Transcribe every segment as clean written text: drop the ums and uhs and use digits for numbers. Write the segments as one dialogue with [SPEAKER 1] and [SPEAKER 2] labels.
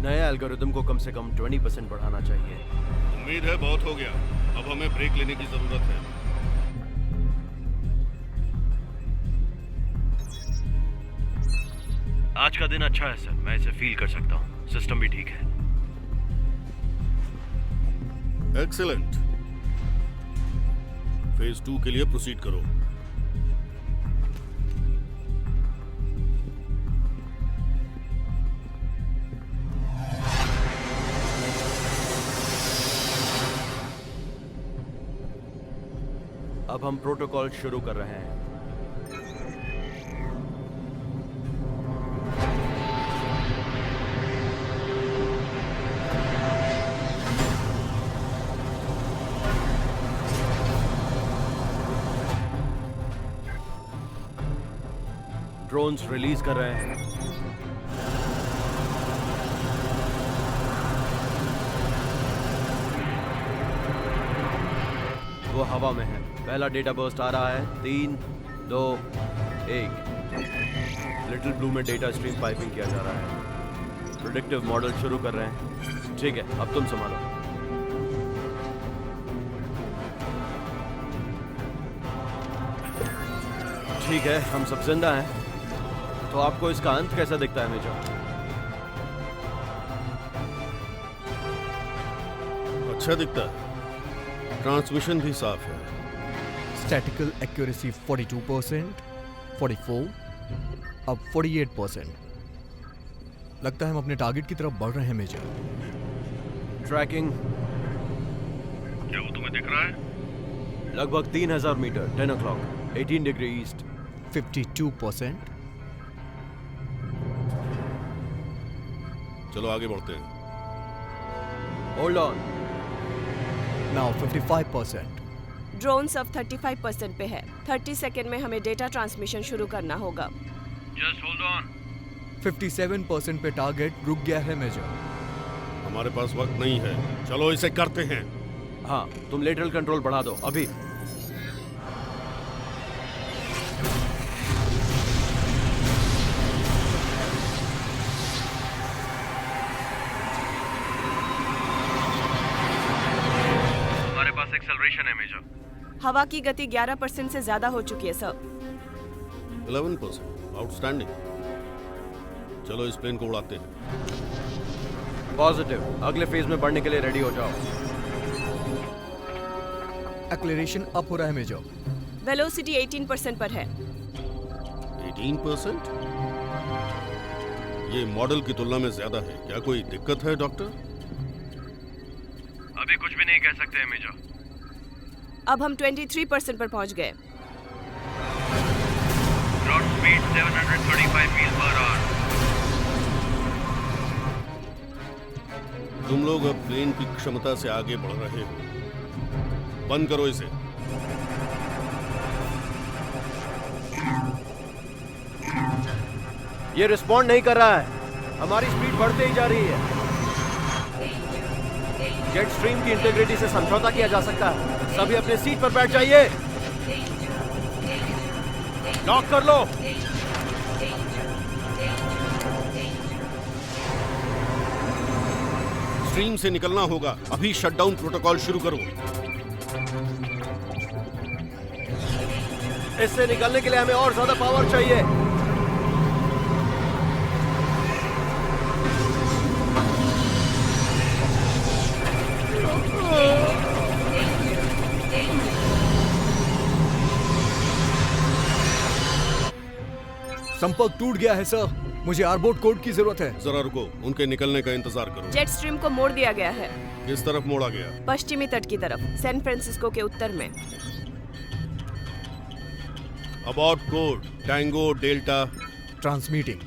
[SPEAKER 1] नए एल्गोरिदम को कम से कम 20% बढ़ाना चाहिए।
[SPEAKER 2] उम्मीद है बहुत हो गया, अब हमें ब्रेक लेने की जरूरत है।
[SPEAKER 1] आज का दिन अच्छा है सर, मैं इसे फील कर सकता हूँ। सिस्टम भी ठीक है।
[SPEAKER 2] एक्सीलेंट। फेज 2 के लिए प्रोसीड करो।
[SPEAKER 1] अब हम प्रोटोकॉल शुरू कर रहे हैं। ड्रोन्स रिलीज कर रहे हैं। वो हवा में है। पहला डेटा बर्स्ट आ रहा है। 3, 2, 1। लिटिल ब्लू में डेटा स्ट्रीम पाइपिंग किया जा रहा है। प्रेडिक्टिव मॉडल शुरू कर रहे हैं। ठीक है, अब तुम संभालो। ठीक है, हम सब जिंदा हैं। तो आपको इसका अंत कैसा दिखता है मेजर?
[SPEAKER 2] अच्छा दिखता है। ट्रांसमिशन भी साफ है।
[SPEAKER 3] स्टैटिकल एक्यूरेसी 42%, 44, अब 48%। लगता है हम अपने टारगेट की तरफ बढ़ रहे हैं मेजर।
[SPEAKER 1] ट्रैकिंग
[SPEAKER 2] क्या वो तुम्हें दिख रहा है?
[SPEAKER 1] लगभग 3000 मीटर, 10 o'clock, 18 डिग्री ईस्ट।
[SPEAKER 3] 52%।
[SPEAKER 2] चलो आगे बढ़ते हैं।
[SPEAKER 1] Hold on.
[SPEAKER 3] नाउ 55%।
[SPEAKER 4] ड्रोन्स अब 35% पे है। 30 सेकेंड में हमें डेटा ट्रांसमिशन शुरू करना होगा।
[SPEAKER 1] Just hold on.
[SPEAKER 3] 57% पे टारगेट रुक गया है मेजर।
[SPEAKER 2] हमारे पास वक्त नहीं है, चलो इसे करते हैं।
[SPEAKER 1] हाँ, तुम लेटरल कंट्रोल बढ़ा दो अभी। हमारे पास एक्सेलरेशन है मेजर।
[SPEAKER 4] हवा की गति 11% से ज्यादा हो चुकी है सर।
[SPEAKER 2] 11%, आउटस्टैंडिंग। चलो इस प्लेन को उड़ाते हैं।
[SPEAKER 1] पॉजिटिव। अगले फेज में बढ़ने के लिए रेडी हो जाओ।
[SPEAKER 3] एक्लेरेशन अप हो रहा है मेजर।
[SPEAKER 4] वेलोसिटी 18% पर है।
[SPEAKER 2] 18%? ये मॉडल की तुलना में ज्यादा है। क्या कोई दिक्कत है डॉक्टर?
[SPEAKER 1] अभी कुछ भी नहीं कह सकते मेजर।
[SPEAKER 4] अब हम 23% पर पहुंच गए।
[SPEAKER 1] ग्राउंड स्पीड 735 मील पर आवर।
[SPEAKER 2] तुम लोग अब प्लेन की क्षमता से आगे बढ़ रहे हो। बंद करो इसे।
[SPEAKER 1] ये रिस्पॉन्ड नहीं कर रहा है। हमारी स्पीड बढ़ते ही जा रही है। जेट स्ट्रीम की इंटीग्रिटी से समझौता किया जा सकता है। सभी अपने सीट पर बैठ जाइए। लॉक कर लो।
[SPEAKER 2] स्ट्रीम से निकलना होगा। अभी शटडाउन प्रोटोकॉल शुरू करो।
[SPEAKER 1] इससे निकलने के लिए हमें और ज्यादा पावर चाहिए।
[SPEAKER 3] संपर्क टूट गया है सर। मुझे आरबोट कोड की जरूरत है।
[SPEAKER 2] जरा रुको, उनके निकलने का इंतजार करो।
[SPEAKER 4] जेट स्ट्रीम को मोड़ दिया गया है।
[SPEAKER 2] किस तरफ मोड़ा गया?
[SPEAKER 4] पश्चिमी तट की तरफ, सैन फ्रांसिस्को के उत्तर में।
[SPEAKER 2] Abort code tango delta.
[SPEAKER 3] Transmitting.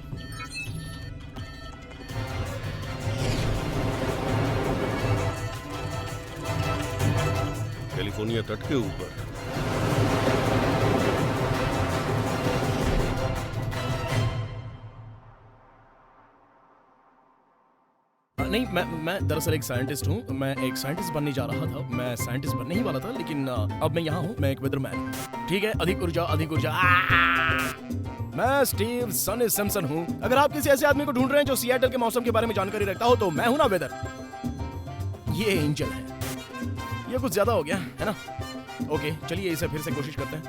[SPEAKER 2] California तट के ऊपर।
[SPEAKER 5] नहीं, मैं दरअसल एक साइंटिस्ट हूँ। मैं एक साइंटिस्ट बनने जा रहा था। मैं साइंटिस्ट बनने ही वाला था, लेकिन अब मैं यहाँ हूँ। मैं एक वेदरमैन। ठीक है, अधिक ऊर्जा, अधिक ऊर्जा। मैं स्टीव सनी सिम्पसन हूँ। अगर आप किसी ऐसे आदमी को ढूंढ रहे हैं जो सिएटल के मौसम के बारे में जानकारी रखता हो तो मैं हूं ना वेदर। ये एंजल है। ये कुछ ज्यादा हो गया है ना? ओके, चलिए इसे फिर से कोशिश करते हैं।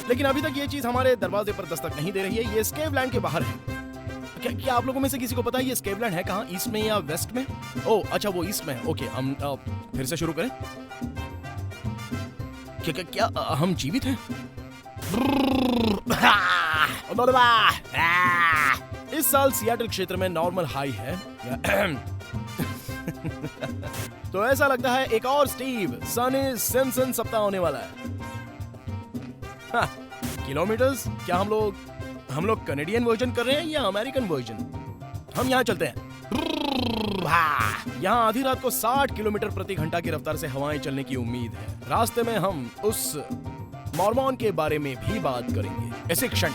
[SPEAKER 5] लेकिन अभी तक ये चीज हमारे दरवाजे पर दस्तक नहीं दे रही है। ये स्केवलैंड के बाहर है। क्या आप लोगों में से किसी को पता है ये स्केवलैंड है कहाँ? ईस्ट में या वेस्ट में? ओह अच्छा, वो ईस्ट में है। ओके, हम फिर से शुरू करें। क्या हम जीवित हैं? इस साल सिएटल क्षेत्र में नॉर्मल हाई है। तो ऐसा लगता है एक और स्टीव सनी सिम्पसन सप्ताह होने वाला है। किलोमीटर्स? क्या हम लोग कनेडियन वर्जन कर रहे हैं या अमेरिकन वर्जन? हम यहाँ चलते हैं। यहाँ आधी रात को 60 किलोमीटर प्रति घंटा की रफ्तार से हवाएं चलने की उम्मीद है। रास्ते में हम उस मॉर्मॉन के बारे में भी बात करेंगे। इसी क्षण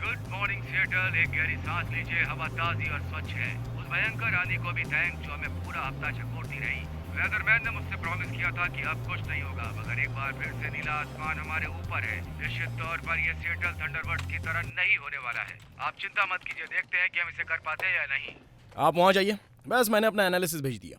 [SPEAKER 6] गुड मॉर्निंग सिएटल। एक गहरी सांस लीजिए, हवा ताजी और स्वच्छ है। उस भयंकर आंधी को भी थैंक जो हमें पूरा हफ्ता झकोरती रही। वेदरमैन ने मुझसे प्रॉमिस किया था कि अब कुछ नहीं होगा, मगर एक बार फिर से नीला आसमान हमारे ऊपर है। निश्चित तौर पर ये सिएटल थंडरबर्ड्स की तरह नहीं होने वाला है। आप चिंता मत कीजिए, देखते हैं कि हम इसे कर पाते हैं या नहीं।
[SPEAKER 5] आप वहां जाइए। बस मैंने अपना एनालिसिस भेज दिया।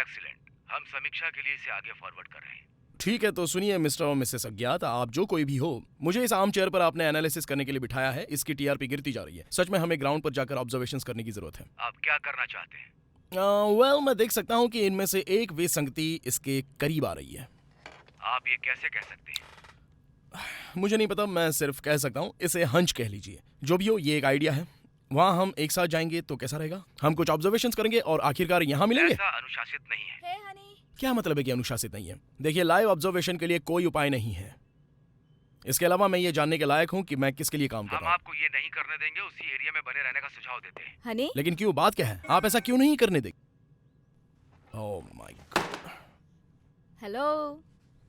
[SPEAKER 6] एक्सीलेंट, हम समीक्षा के लिए इसे आगे फॉरवर्ड कर रहे हैं।
[SPEAKER 5] ठीक है, तो सुनिए मिस्टर और मिसेस अज्ञात, आप जो कोई भी हो, मुझे इस आम चेयर पर आपने एनालिसिस करने के लिए बिठाया है। इसकी टीआरपी गिरती जा रही है। सच में हमें ग्राउंड पर जाकर ऑब्जर्वेशंस करने की जरूरत है।
[SPEAKER 6] आप क्या करना चाहते हैं?
[SPEAKER 5] वेल, मैं देख सकता हूँ कि इनमें से एक विसंगति इसके करीब आ रही है।
[SPEAKER 6] आप ये कैसे कह सकते हैं?
[SPEAKER 5] मुझे नहीं पता, मैं सिर्फ कह सकता हूँ। इसे हंच कह लीजिए। जो भी हो, ये एक आइडिया है। वहाँ हम एक साथ जाएंगे तो कैसा रहेगा? हम कुछ ऑब्जर्वेशंस करेंगे और आखिरकार यहाँ मिलेंगे।
[SPEAKER 6] ऐसा अनुशासित नहीं है।
[SPEAKER 5] क्या मतलब है कि अनुशासित नहीं है? देखिए, लाइव ऑब्जर्वेशन के लिए कोई उपाय नहीं है। इसके अलावा मैं ये जानने के लायक हूँ कि मैं किसके लिए काम कर
[SPEAKER 6] हम
[SPEAKER 5] रहा हूँ।
[SPEAKER 6] आपको ये नहीं करने देंगे। उसी एरिया में बने रहने का सुझाव देते हैं।
[SPEAKER 7] हनी,
[SPEAKER 5] लेकिन क्यों? बात क्या है? आप ऐसा क्यों नहीं करने देंगे? Oh my God.
[SPEAKER 7] हेलो,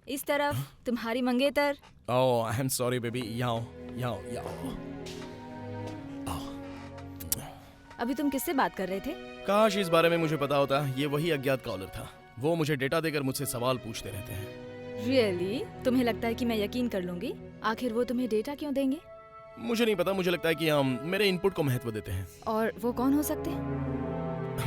[SPEAKER 7] इस तरफ तुम्हारी मंगेतर।
[SPEAKER 5] ओह, आई एम सॉरी बेबी। यहाँ
[SPEAKER 7] अभी तुम किससे बात कर रहे थे?
[SPEAKER 5] काश इस बारे में मुझे पता होता। ये वही अज्ञात कॉलर था। वो मुझे डेटा देकर मुझसे सवाल पूछते रहते हैं।
[SPEAKER 7] रियली? तुम्हें लगता है कि मैं यकीन कर लूंगी? आखिर वो तुम्हें डेटा क्यों देंगे?
[SPEAKER 5] मुझे नहीं पता। मुझे लगता है कि हम मेरे इनपुट को महत्व देते हैं।
[SPEAKER 7] और वो कौन हो सकते हैं?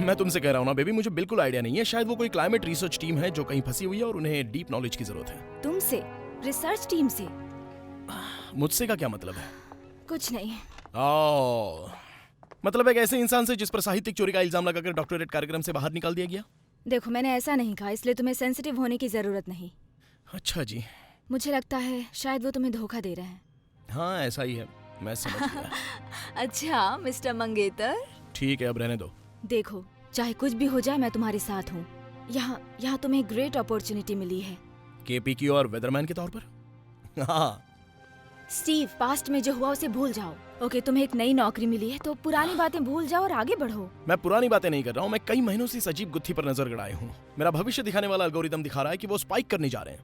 [SPEAKER 5] मैं तुमसे कह रहा हूँ ना बेबी, मुझे बिल्कुल आइडिया नहीं है। शायद वो कोई क्लाइमेट रिसर्च टीम है जो कहीं फंसी हुई है और उन्हें डीप नॉलेज की जरूरत है।
[SPEAKER 7] तुमसे? रिसर्च टीम से?
[SPEAKER 5] मुझसे का क्या मतलब है?
[SPEAKER 7] कुछ नहीं।
[SPEAKER 5] ओह, मतलब एक ऐसे इंसान से जिस पर साहित्यिक चोरी का इल्जाम लगाकर डॉक्टरेट कार्यक्रम से बाहर निकाल दिया गया।
[SPEAKER 7] देखो, मैंने ऐसा नहीं कहा, इसलिए तुम्हें सेंसिटिव होने की जरूरत नहीं।
[SPEAKER 5] अच्छा जी।
[SPEAKER 7] मुझे लगता है शायद वो तुम्हें धोखा दे रहे हैं।
[SPEAKER 5] हाँ, ऐसा ही है। मैं समझ गया।
[SPEAKER 7] अच्छा मिस्टर मंगेतर।
[SPEAKER 5] ठीक है, अब रहने दो।
[SPEAKER 7] देखो, चाहे कुछ भी हो जाए, मैं तुम्हारे साथ हूँ। यहाँ तुम्हें ग्रेट अपॉर्चुनिटी मिली है।
[SPEAKER 5] केपीक्यू और वेदरमैन के तौर पर। हाँ
[SPEAKER 7] स्टीव, पास्ट में जो हुआ उसे भूल जाओ। ओके, तुम्हें एक नई नौकरी मिली है तो पुरानी बातें भूल जाओ और आगे बढ़ो।
[SPEAKER 5] मैं पुरानी बातें नहीं कर रहा हूँ। मैं कई महीनों से इस अजीब गुत्थी पर नजर गड़ाए हूँ। मेरा भविष्य दिखाने वाला एल्गोरिदम दिखा रहा है कि वो स्पाइक करने जा रहे हैं।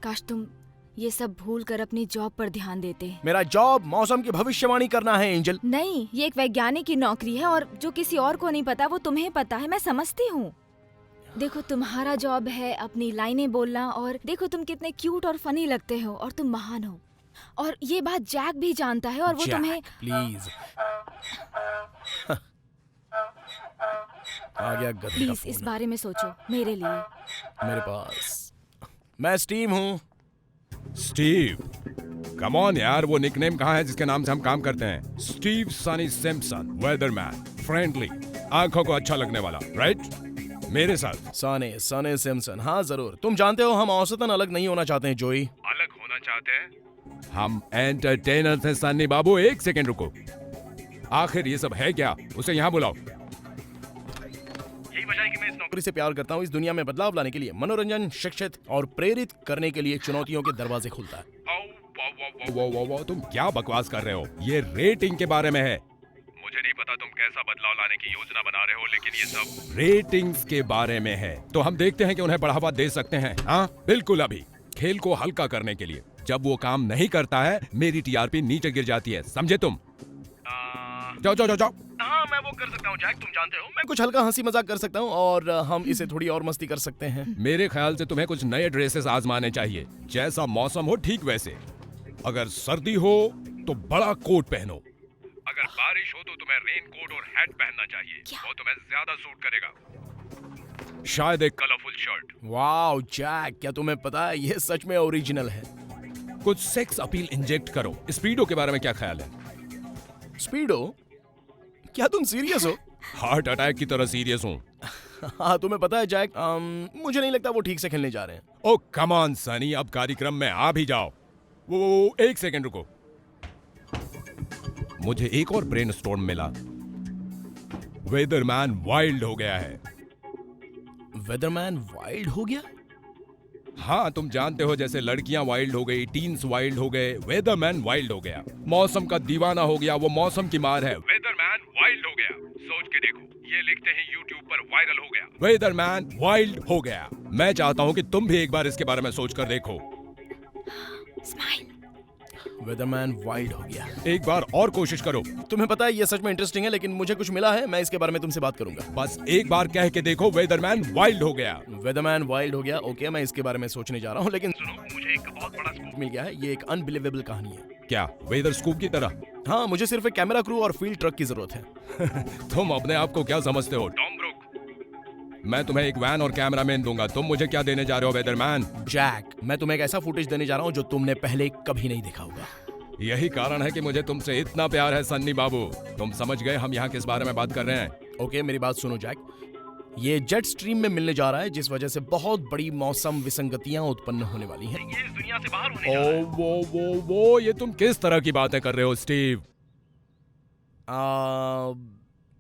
[SPEAKER 7] काश तुम ये सब भूल कर अपनी जॉब पर ध्यान देते।
[SPEAKER 5] मेरा जॉब मौसम की भविष्यवाणी करना है एंजल।
[SPEAKER 7] नहीं, ये एक वैज्ञानिक की नौकरी है और जो किसी और को नहीं पता वो तुम्हें पता है। मैं समझती हूँ। देखो, तुम्हारा जॉब है अपनी लाइनें बोलना, और देखो तुम कितने क्यूट और फनी लगते हो और तुम महान हो। और ये बात जैक भी जानता है और वो तुम्हें।
[SPEAKER 5] प्लीज आ गया गधे का
[SPEAKER 7] प्लीज
[SPEAKER 5] फोन।
[SPEAKER 7] इस बारे में सोचो मेरे लिए।
[SPEAKER 5] मेरे पास। मैं स्टीव हूँ।
[SPEAKER 8] स्टीव, कम ऑन यार, वो निकनेम कहाँ है जिसके नाम से हम काम करते हैं? स्टीव सनी सिम्पसन, वेदरमैन, फ्रेंडली, आंखों को अच्छा लगने वाला, राइट? मेरे साथ
[SPEAKER 5] सनी सिम्पसन। हाँ जरूर। तुम जानते हो हम औसतन अलग नहीं होना चाहते हैं जोई।
[SPEAKER 6] अलग होना चाहते हैं?
[SPEAKER 8] हम एंटरटेनर थे सन्नी बाबू। एक सेकंड रुको। आखिर ये सब है क्या? उसे यहाँ बुलाओ।
[SPEAKER 6] यही वजह है कि मैं इस
[SPEAKER 5] नौकरी से प्यार करता हूँ। इस दुनिया में बदलाव लाने के लिए, मनोरंजन, शिक्षित और प्रेरित करने के लिए चुनौतियों के दरवाजे खुलता है।
[SPEAKER 8] वो तुम क्या बकवास कर रहे हो? ये रेटिंग के बारे में है।
[SPEAKER 6] मुझे नहीं पता तुम कैसा बदलाव लाने की योजना बना रहे हो, लेकिन ये सब
[SPEAKER 8] रेटिंग्स के बारे में है। तो हम देखते हैं कि उन्हें बढ़ावा दे सकते हैं। हाँ बिल्कुल, अभी खेल को हल्का करने के लिए। जब वो काम नहीं करता है, मेरी टीआरपी नीचे गिर जाती है, समझे तुम? जाओ जाओ जाओ जाओ।
[SPEAKER 5] हाँ मैं वो कर सकता हूँ जैक, तुम जानते हो मैं कुछ हल्का हंसी मजाक कर सकता हूँ और हम इसे थोड़ी और मस्ती कर सकते हैं।
[SPEAKER 8] मेरे ख्याल से तुम्हें कुछ नए ड्रेसेस आजमाने चाहिए, जैसा मौसम हो ठीक वैसे। अगर सर्दी हो तो बड़ा कोट पहनो, अगर बारिश हो तो तुम्हें रेन कोट और हैट पहनना चाहिए, वो तुम्हें ज्यादा सूट करेगा। शायद एक कलरफुल शर्ट।
[SPEAKER 5] वाओ जैक, क्या तुम्हें पता है ये सच में ओरिजिनल है।
[SPEAKER 8] कुछ सेक्स अपील इंजेक्ट करो। स्पीडो के बारे में क्या ख्याल है?
[SPEAKER 5] स्पीडो? क्या तुम सीरियस हो?
[SPEAKER 8] हार्ट अटैक की तरह सीरियस हूँ।
[SPEAKER 5] हाँ तुम्हें पता है जैक, मुझे नहीं लगता वो ठीक से खेलने जा रहे हैं।
[SPEAKER 8] ओ कम ऑन सनी, अब कार्यक्रम में आ भी जाओ। वो एक सेकंड रुको, मुझे एक और ब्रेनस्टॉर्म मिला। वेदरमैन वाइल्ड हो गया है।
[SPEAKER 5] वेदरमैन वाइल्ड हो गया?
[SPEAKER 8] हाँ तुम जानते हो, जैसे लड़कियां वाइल्ड हो गई, टीन्स वाइल्ड हो गए, वेदरमैन वाइल्ड हो गया। मौसम का दीवाना हो गया, वो मौसम की मार है। वेदरमैन वाइल्ड हो गया। सोच के देखो, ये लिखते हैं यूट्यूब पर वायरल हो गया, वेदरमैन वाइल्ड हो गया। मैं चाहता हूँ कि तुम भी एक बार इसके बारे में सोच कर देखो।
[SPEAKER 7] स्माइल।
[SPEAKER 5] वेदरमैन वाइल्ड हो गया।
[SPEAKER 8] एक बार और कोशिश करो।
[SPEAKER 5] तुम्हें पता है ये सच में इंटरेस्टिंग है, लेकिन मुझे कुछ मिला है, मैं इसके बारे में तुमसे बात करूंगा।
[SPEAKER 8] बस एक बार कह के देखो, वेदरमैन वाइल्ड हो गया।
[SPEAKER 5] वेदरमैन वाइल्ड हो गया, ओके मैं इसके बारे में सोचने जा रहा हूँ, लेकिन सुनो मुझे एक बहुत बड़ा स्कूप मिल गया है। ये एक अनबिलीवेबल कहानी है।
[SPEAKER 8] क्या वेदर स्कूप की तरह?
[SPEAKER 5] हाँ मुझे सिर्फ एक कैमरा क्रू और फील्ड ट्रक की जरूरत है।
[SPEAKER 8] तुम अपने आप को क्या समझते हो, टॉम ब्रूक? मैं तुम्हें एक वैन और कैमरामैन दूंगा, तुम मुझे क्या देने जा रहे हो वेदरमैन?
[SPEAKER 5] जैक, मैं तुम्हें एक ऐसा फुटेज देने जा रहा हूँ जो तुमने पहले कभी नहीं देखा होगा।
[SPEAKER 8] यही कारण है कि मुझे तुमसे इतना प्यार है सन्नी बाबू। तुम समझ गए हम यहाँ किस बारे में बात कर रहे हैं?
[SPEAKER 5] ओके मेरी बात सुनो जैक, ये जेट स्ट्रीम में मिलने जा रहा है, जिस वजह से बहुत बड़ी मौसम विसंगतियां उत्पन्न होने वाली हैं। ये इस दुनिया से बाहर होने जा रहा है।
[SPEAKER 8] वो ये तुम किस तरह की बातें कर रहे हो स्टीव?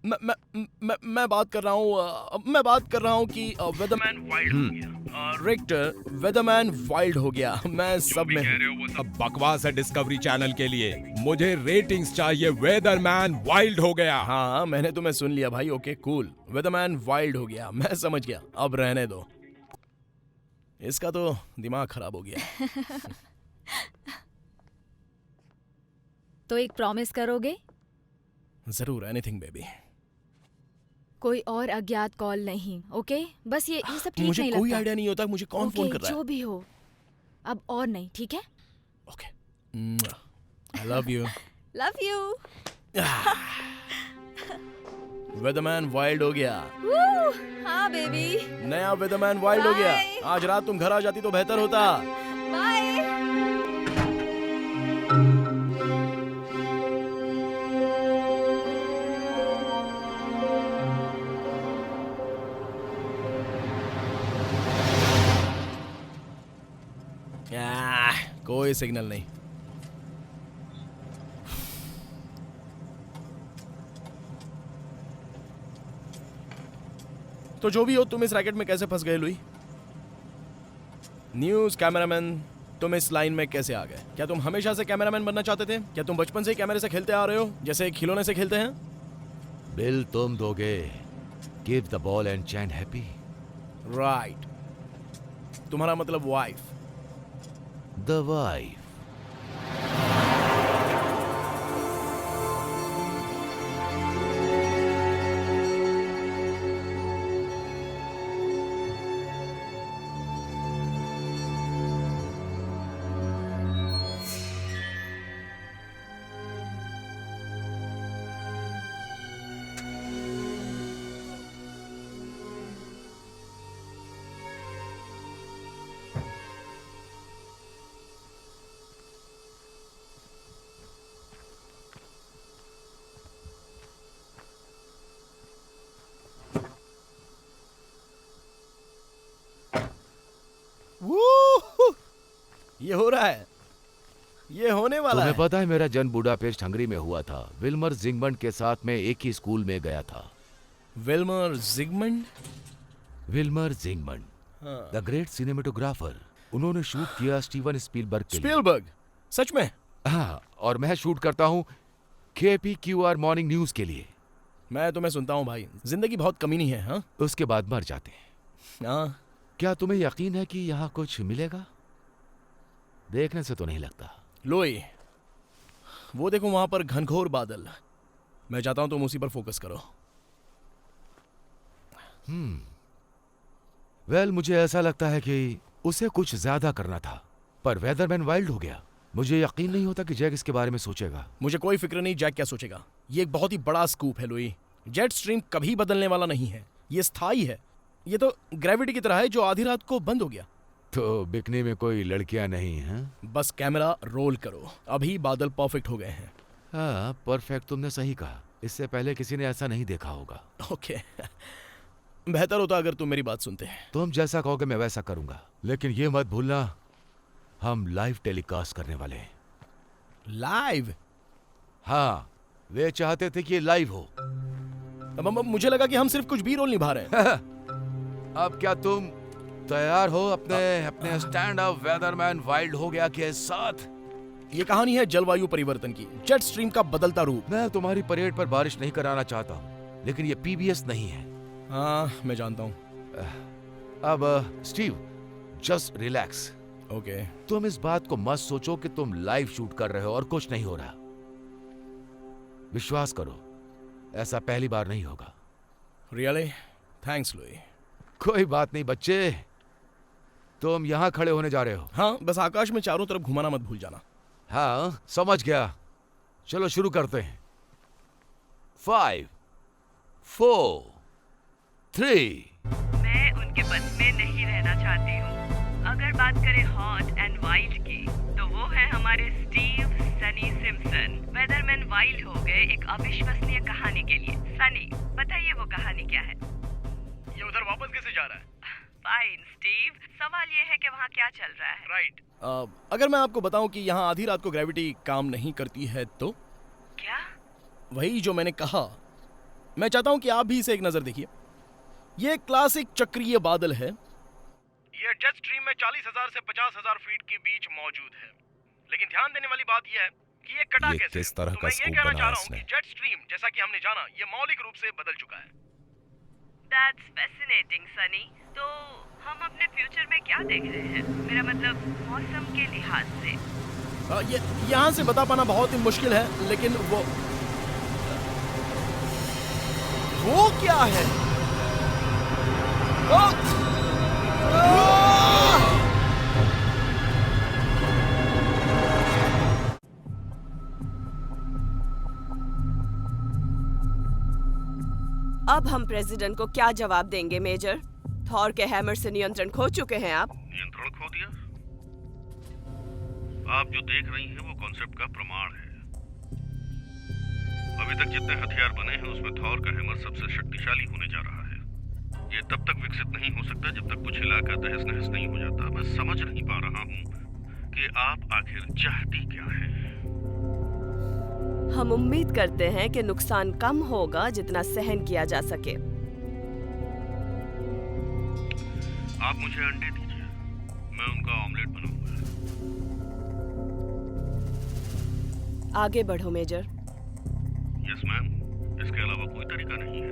[SPEAKER 5] मैं बात कर रहा हूँ कि वेदरमैन वाइल्ड हो गया। रिक्टर, वेदरमैन वाइल्ड हो गया। मैं सब में हूँ।
[SPEAKER 8] वो सब बकवास है डिस्कवरी चैनल के लिए। मुझे रेटिंग्स चाहिए। वेदरमैन वाइल्ड हो गया।
[SPEAKER 5] हाँ मैंने तुम्हें सुन लिया भाई। ओके कूल, वेदरमैन वाइल्ड हो गया, मैं समझ गया। अब रहने दो, इसका तो दिमाग खराब हो गया।
[SPEAKER 7] तो एक प्रॉमिस करोगे?
[SPEAKER 5] जरूर, एनीथिंग बेबी।
[SPEAKER 7] कोई और अज्ञात कॉल नहीं, ओके? बस ये सब ठीक
[SPEAKER 5] मुझे
[SPEAKER 7] नहीं
[SPEAKER 5] कोई
[SPEAKER 7] लगता।
[SPEAKER 5] आइडिया नहीं होता मुझे कौन फोन
[SPEAKER 7] ओके,
[SPEAKER 5] कर रहा है।
[SPEAKER 7] जो भी हो, अब और नहीं, ठीक है?
[SPEAKER 5] Okay, I love you.
[SPEAKER 7] Love you.
[SPEAKER 5] Weatherman wild हो गया।
[SPEAKER 7] हाँ बेबी,
[SPEAKER 5] नया वेदरमैन वाइल्ड हो गया।
[SPEAKER 7] Bye.
[SPEAKER 5] आज रात तुम घर आ जाती तो बेहतर होता।
[SPEAKER 7] बाय।
[SPEAKER 5] कोई सिग्नल नहीं। तो जो भी हो, तुम इस रैकेट में कैसे फंस गए लुई? न्यूज कैमरामैन, तुम इस लाइन में कैसे आ गए? क्या तुम हमेशा से कैमरामैन बनना चाहते थे? क्या तुम बचपन से ही कैमरे से खेलते आ रहे हो, जैसे खिलौने से खेलते हैं?
[SPEAKER 9] बिल तुम दोगे। Give the ball and chant happy.
[SPEAKER 5] Right, तुम्हारा मतलब वाइफ।
[SPEAKER 9] The wife.
[SPEAKER 5] ये हो रहा है, ये होने वाला
[SPEAKER 9] तुम्हें
[SPEAKER 5] है।
[SPEAKER 9] पता है मेरा जन्म बुडापेस्ट हंगरी में हुआ था। विल्मर जिगमंड के साथ मैं एक ही स्कूल में गया था।
[SPEAKER 5] Vilmos Zsigmond?
[SPEAKER 9] Vilmos Zsigmond, the great cinematographer. उन्होंने शूट किया स्टीवन स्पीलबर्ग के लिए।
[SPEAKER 5] स्पीलबर्ग? सच में?
[SPEAKER 9] हाँ, और मैं शूट करता हूँ KPQR मॉर्निंग न्यूज के लिए।
[SPEAKER 5] मैं तुम्हें सुनता हूँ भाई, जिंदगी बहुत कमीनी है। हाँ,
[SPEAKER 9] उसके बाद मर जाते हैं।
[SPEAKER 5] हाँ।
[SPEAKER 9] क्या तुम्हें यकीन है कि यहाँ कुछ मिलेगा? देखने से तो नहीं लगता।
[SPEAKER 5] लोई, वो देखो वहां पर घनघोर बादल। मैं चाहता हूं तुम उसी पर फोकस करो।
[SPEAKER 9] वेल, मुझे ऐसा लगता है कि उसे कुछ ज्यादा करना था, पर वेदरमैन वाइल्ड हो गया। मुझे यकीन नहीं होता कि जैक इसके बारे में सोचेगा।
[SPEAKER 5] मुझे कोई फिक्र नहीं जैक क्या सोचेगा। ये एक बहुत ही बड़ा स्कूप है लुई। जेट स्ट्रीम कभी बदलने वाला नहीं है, ये स्थायी है। ये तो ग्रेविटी की तरह है जो आधी रात को बंद हो गया।
[SPEAKER 9] तो बिकनी में कोई लड़कियां नहीं हैं?
[SPEAKER 5] बस कैमरा रोल करो, अभी बादल परफेक्ट हो गए हैं।
[SPEAKER 9] हाँ, परफेक्ट तुमने सही कहा। इससे पहले किसी ने ऐसा नहीं देखा होगा।
[SPEAKER 5] ओके बेहतर होता अगर तुम मेरी बात सुनते।
[SPEAKER 9] तुम जैसा कहोगे मैं वैसा करूंगा, लेकिन ये मत भूलना हम लाइव टेलीकास्ट करने वाले हैं।
[SPEAKER 5] लाइव?
[SPEAKER 9] हाँ, वे चाहते थे कि ये लाइव हो।
[SPEAKER 5] अब मुझे लगा कि हम सिर्फ कुछ भी रोल निभा रहे हैं।
[SPEAKER 9] अब क्या तुम तैयार हो अपने स्टैंड अप वेदरमैन वाइल्ड हो गया के साथ?
[SPEAKER 5] ये कहानी है जलवायु परिवर्तन की, जेट स्ट्रीम का बदलता रूप।
[SPEAKER 9] मैं तुम्हारी परेड पर बारिश नहीं कराना चाहता हूँ, लेकिन ये पीबीएस नहीं है।
[SPEAKER 5] हाँ, मैं जानता हूँ।
[SPEAKER 9] अब स्टीव, जस्ट रिलैक्स।
[SPEAKER 5] ओके।
[SPEAKER 9] तुम इस बात को मत सोचो कि तुम लाइव शूट कर रहे हो और कुछ नहीं हो रहा। विश्वास करो, ऐसा पहली बार नहीं होगा।
[SPEAKER 5] रियली? Thanks Louis.
[SPEAKER 9] कोई बात नहीं बच्चे, तुम यहां खड़े होने जा रहे हो।
[SPEAKER 5] हाँ, बस आकाश में चारों तरफ घुमाना मत भूल जाना।
[SPEAKER 9] हाँ, समझ गया। चलो शुरू करते हैं। 5, 4, 3।
[SPEAKER 10] मैं उनके बस में नहीं रहना चाहती हूँ। अगर बात करें हॉट एंड वाइल्ड की, तो वो है हमारे स्टीव सनी सिम्पसन। वेदरमैन वाइल्ड हो गए एक अविश्वसनीय कहानी के लिए। सनी, बताइए वो कहानी क्या है?
[SPEAKER 6] ये उधर वापस कैसे जा रहा है?
[SPEAKER 10] फाइन स्टीव, सवाल ये है कि वहाँ क्या चल रहा है?
[SPEAKER 6] राइट।
[SPEAKER 5] अगर मैं आपको बताऊं कि यहाँ आधी रात को ग्रेविटी काम नहीं करती है तो?
[SPEAKER 10] क्या?
[SPEAKER 5] वही जो मैंने कहा। मैं चाहता हूं कि आप भी इसे एक नजर देखिए। ये क्लासिक चक्रीय बादल है।
[SPEAKER 6] ये जेट स्ट्रीम में 40,000 से 50,000 फीट के बीच मौजूद है, लेकिन ध्यान देने वाली बात यह है कि ये कटा कैसे?
[SPEAKER 8] किस तरह
[SPEAKER 6] तो
[SPEAKER 8] का
[SPEAKER 6] मैं ये
[SPEAKER 8] स्कूप
[SPEAKER 6] कहना
[SPEAKER 8] बनाया
[SPEAKER 6] चाह रहा हूँ
[SPEAKER 8] इसने?
[SPEAKER 6] कि जेट स्ट्रीम, जैसा कि हमने जाना, ये मौलिक रूप से बदल चुका है।
[SPEAKER 10] That's fascinating, Sunny. तो हम अपने फ्यूचर में क्या देख रहे हैं? मेरा मतलब मौसम के लिहाज से।
[SPEAKER 5] यहाँ से बता पाना बहुत ही मुश्किल है, लेकिन वो क्या है?
[SPEAKER 4] अब हम प्रेसिडेंट को क्या जवाब देंगे मेजर? थॉर के हैमर से नियंत्रण खो चुके हैं आप।
[SPEAKER 2] नियंत्रण खो दिया? आप जो देख रही हैं वो कॉन्सेप्ट का प्रमाण है। अभी तक जितने हथियार बने हैं उसमें थॉर का हैमर सबसे शक्तिशाली होने जा रहा है। ये तब तक विकसित नहीं हो सकता जब तक कुछ इलाका तहस नहस नहीं हो जाता। मैं समझ नहीं पा रहा हूँ कि आप आखिर चाहती क्या हैं।
[SPEAKER 4] हम उम्मीद करते हैं कि नुकसान कम होगा जितना सहन किया जा सके।
[SPEAKER 2] आप मुझे अंडे दीजिए, मैं उनका ऑमलेट बनाऊंगा।
[SPEAKER 4] आगे बढ़ो मेजर।
[SPEAKER 2] यस मैम, इसके अलावा कोई तरीका नहीं है।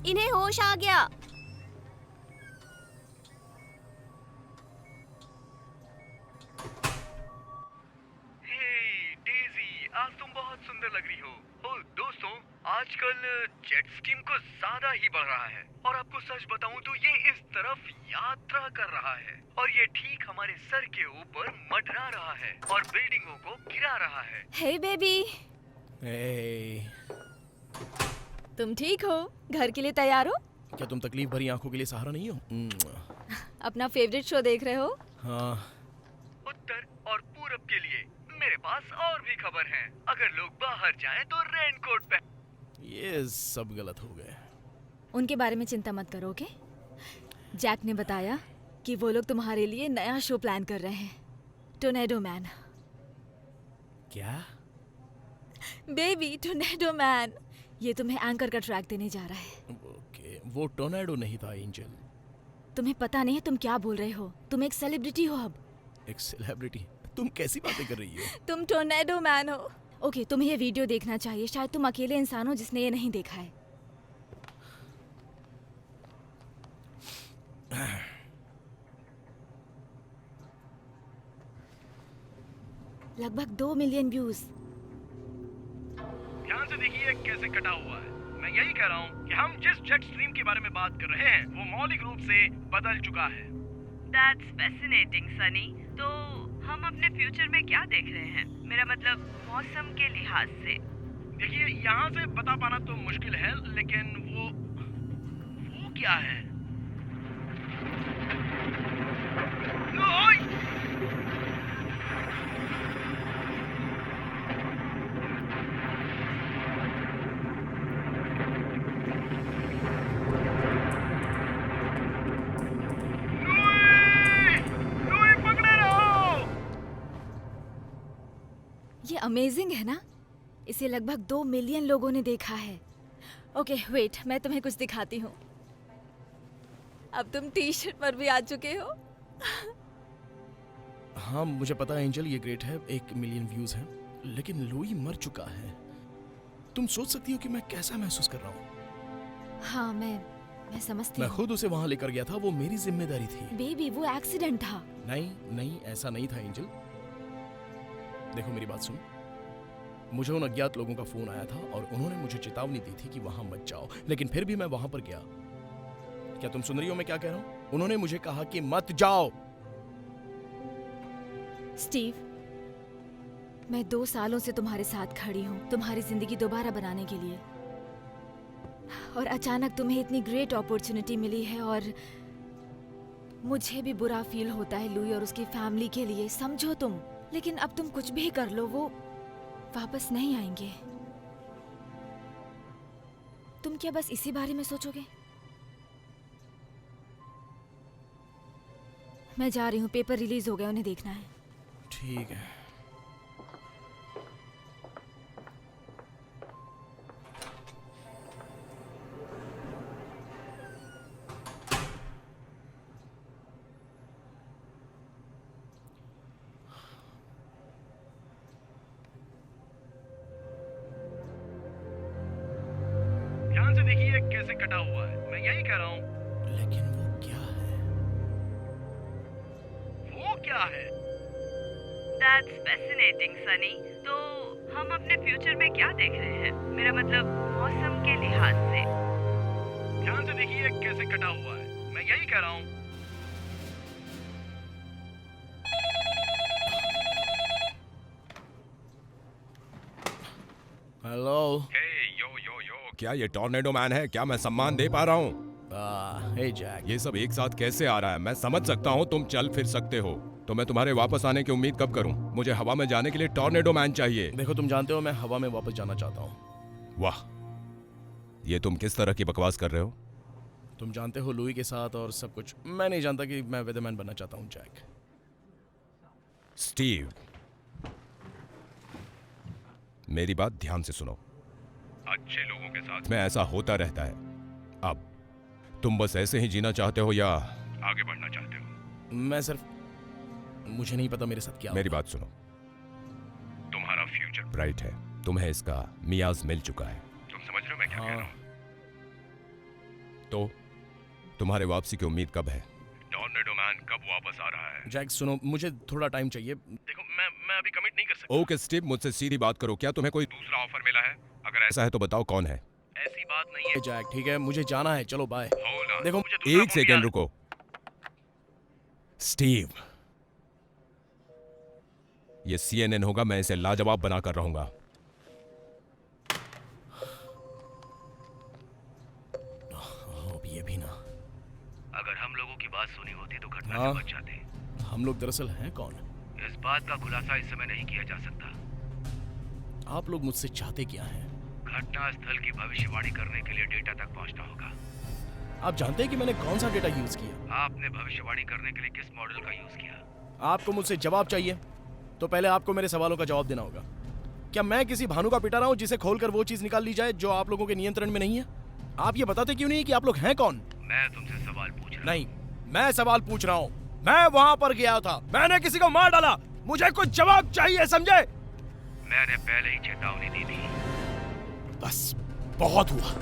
[SPEAKER 4] इन्हें होश आ गया।
[SPEAKER 6] डेज़ी, आज तुम बहुत सुंदर लग रही हो। दोस्तों, आजकल जेट स्ट्रीम को ज्यादा ही बढ़ रहा है और आपको सच बताऊं तो ये इस तरफ यात्रा कर रहा है और ये ठीक हमारे सर के ऊपर मंडरा रहा है और बिल्डिंगों को गिरा रहा है।
[SPEAKER 7] हे बेबी,
[SPEAKER 5] Hey,
[SPEAKER 7] तुम ठीक हो? घर के लिए तैयार हो?
[SPEAKER 5] क्या तुम तकलीफ भरी आंखों के लिए सहारा नहीं हो?
[SPEAKER 7] अपना फेवरेट शो देख रहे हो?
[SPEAKER 5] हाँ।
[SPEAKER 6] उत्तर और पूरब के लिए मेरे पास और भी खबर है। अगर लोग बाहर जाएं तो रेनकोट पहन।
[SPEAKER 5] ये सब गलत हो गए।
[SPEAKER 7] उनके बारे में चिंता मत करो, ओके? जैक ने बताया कि वो लोग तुम्हारे लिए नया शो प्लान कर रहे हैं, टोर्नेडो मैन।
[SPEAKER 5] क्या?
[SPEAKER 7] Baby, tornado man. ये तुम्हें एंकर का ट्रैक देने जा रहा है।
[SPEAKER 5] ओके, वो टोर्नेडो नहीं था एंजल।
[SPEAKER 7] तुम्हें पता नहीं है तुम क्या बोल रहे हो। तुम एक सेलिब्रिटी हो अब।
[SPEAKER 5] एक सेलिब्रिटी? तुम कैसी बातें कर रही हो?
[SPEAKER 7] तुम टोर्नेडो मैन हो। ओके, तुम्हें ये वीडियो देखना चाहिए। शायद तुम अकेले इंसान हो जिसने ये नहीं देखा है। लगभग 2 मिलियन व्यूज।
[SPEAKER 6] ध्यान से देखिए कैसे कटा हुआ है। मैं यही कह रहा हूँ कि हम जिस जेट स्ट्रीम के बारे में बात कर रहे हैं वो मौलिक रूप से बदल चुका है।
[SPEAKER 10] That's fascinating, Sunny. तो हम अपने फ्यूचर में क्या देख रहे हैं? मेरा मतलब मौसम के लिहाज से।
[SPEAKER 6] देखिए, यहाँ से बता पाना तो मुश्किल है, लेकिन वो क्या है? ओए! लुई, पकड़े रहो!
[SPEAKER 7] ये अमेजिंग है ना? इसे लगभग 2 मिलियन लोगों ने देखा है। ओके वेट, मैं तुम्हें कुछ दिखाती हूँ। अब तुम टी शर्ट पर भी आ चुके हो।
[SPEAKER 5] हाँ, मुझे पता है एंजल, ये ग्रेट है। 1 मिलियन व्यूज हैं, लेकिन लुई मर चुका है। तुम सोच सकती हो कि मैं कैसा महसूस कर रहा हूँ।
[SPEAKER 7] हाँ, मैं समझती
[SPEAKER 5] मैं
[SPEAKER 7] हूँ।
[SPEAKER 5] खुद उसे वहां लेकर गया था, वो मेरी जिम्मेदारी थी।
[SPEAKER 7] बेबी, वो एक्सीडेंट था।
[SPEAKER 5] नहीं, ऐसा नहीं था एंजल। देखो मेरी बात सुन। मुझे उन अज्ञात लोगों का फोन आया था और उन्होंने मुझे चेतावनी दी थी कि वहां मत जाओ, लेकिन फिर भी मैं वहां पर गया। क्या तुम सुन रही हो मैं क्या कह रहा हूं? उन्होंने मुझे कहा कि मत जाओ।
[SPEAKER 7] स्टीव, मैं 2 सालों से तुम्हारे साथ खड़ी हूँ, तुम्हारी जिंदगी दोबारा बनाने के लिए। और अचानक तुम्हें इतनी ग्रेट अपॉर्चुनिटी मिली है और मुझे भी बुरा फील होता है लुई और उसकी फैमिली के लिए, समझो तुम। लेकिन अब तुम कुछ भी कर लो, वो वापस नहीं आएंगे। तुम क्या बस इसी बारे में सोचोगे? मैं जा रही हूँ, पेपर रिलीज हो गया, उन्हें देखना है।
[SPEAKER 5] ठीक है।
[SPEAKER 6] ध्यान से देखिए कैसे कटा हुआ है। मैं यही कह रहा हूँ।
[SPEAKER 5] लेकिन वो क्या है?
[SPEAKER 6] वो क्या है?
[SPEAKER 10] That's fascinating, Sunny. तो हम अपने फ्यूचर में क्या देख रहे हैं? मेरा मतलब मौसम के लिहाज से।
[SPEAKER 6] ध्यान से देखिए कैसे कटा हुआ है। मैं यही कह रहा हूँ।
[SPEAKER 5] हेलो।
[SPEAKER 8] क्या ये टॉर्नेडो मैन है? क्या मैं सम्मान दे पा रहा हूँ?
[SPEAKER 5] हे जैक।
[SPEAKER 8] ये सब एक साथ कैसे आ रहा है? मैं समझ सकता हूँ तुम चल फिर सकते हो, तो मैं तुम्हारे वापस आने की उम्मीद कब करूँ? मुझे हवा में जाने के लिए टॉर्नेडो मैन चाहिए।
[SPEAKER 5] देखो, तुम जानते हो मैं हवा में वापस जाना चाहता हूँ।
[SPEAKER 8] वाह, ये तुम किस तरह की बकवास कर रहे हो?
[SPEAKER 5] तुम जानते हो लुई के साथ और सब कुछ। मैं नहीं जानता कि मैं वेदरमैन बनना चाहता हूँ जैक।
[SPEAKER 8] स्टीव, मेरी बात ध्यान से सुनो।
[SPEAKER 2] अच्छे लोगों के साथ
[SPEAKER 8] में ऐसा होता रहता है। अब तुम बस ऐसे ही जीना चाहते हो या
[SPEAKER 2] आगे बढ़ना चाहते हो?
[SPEAKER 5] मैं सिर्फ, मुझे नहीं पता मेरे साथ क्या
[SPEAKER 8] मेरी
[SPEAKER 5] होगा।
[SPEAKER 8] बात सुनो,
[SPEAKER 2] तुम्हारा फ्यूचर
[SPEAKER 8] ब्राइट है। तुम्हें इसका मियाज मिल चुका है।
[SPEAKER 2] तुम समझ रहे हो मैं क्या कह रहा हूँ?
[SPEAKER 8] तो तुम्हारे वापसी की उम्मीद कब है? टॉर्नेडो मैन कब वापस आ रहा है?
[SPEAKER 5] जैक सुनो, मुझे थोड़ा टाइम चाहिए।
[SPEAKER 2] देखो मैं अभी कमिट नहीं कर सकता।
[SPEAKER 8] ओके स्टीव, मुझसे सीधी बात करो, क्या तुम्हें कोई दूसरा ऑफर मिला है? अगर ऐसा है तो बताओ कौन है?
[SPEAKER 2] ऐसी बात नहीं है।
[SPEAKER 5] जैक ठीक है, मुझे जाना है, चलो बाय। देखो
[SPEAKER 2] मुझे दूसरा
[SPEAKER 8] एक
[SPEAKER 2] फोन
[SPEAKER 8] सेकेंड
[SPEAKER 2] किया।
[SPEAKER 8] रुको स्टीव, ये CNN होगा, मैं इसे लाजवाब बनाकर रहूंगा।
[SPEAKER 5] ये भी ना।
[SPEAKER 6] अगर हम लोगों की बात सुनी होती तो घटना
[SPEAKER 5] हाँ।
[SPEAKER 6] से बच जाते।
[SPEAKER 5] हम लोग दरअसल हैं कौन?
[SPEAKER 6] इस बात का खुलासा इस समय नहीं किया जा सकता।
[SPEAKER 5] आप लोग मुझसे चाहते क्या हैं?
[SPEAKER 6] घटना स्थल की भविष्यवाणी करने के लिए डेटा तक पहुंचना होगा।
[SPEAKER 5] आप जानते हैं कि मैंने कौन सा डेटा यूज किया?
[SPEAKER 6] आपने भविष्यवाणी करने के लिए किस मॉडल का यूज किया?
[SPEAKER 5] आपको मुझसे जवाब चाहिए तो पहले आपको मेरे सवालों का जवाब देना होगा। क्या मैं किसी भानु का पिटा रहा हूं जिसे खोलकर वो चीज निकाल ली जाए जो आप लोगों के नियंत्रण में नहीं है? आप ये बताते क्यों नहीं कि आप लोग हैं कौन?
[SPEAKER 6] मैं तुमसे सवाल पूछ रहा
[SPEAKER 5] नहीं, मैं सवाल पूछ रहा हूं। मैं वहां पर गया था, मैंने किसी को मार डाला, मुझे कुछ जवाब चाहिए, समझे?
[SPEAKER 6] मैंने पहले ही चेतावनी दी थी।
[SPEAKER 5] बस बहुत हुआ।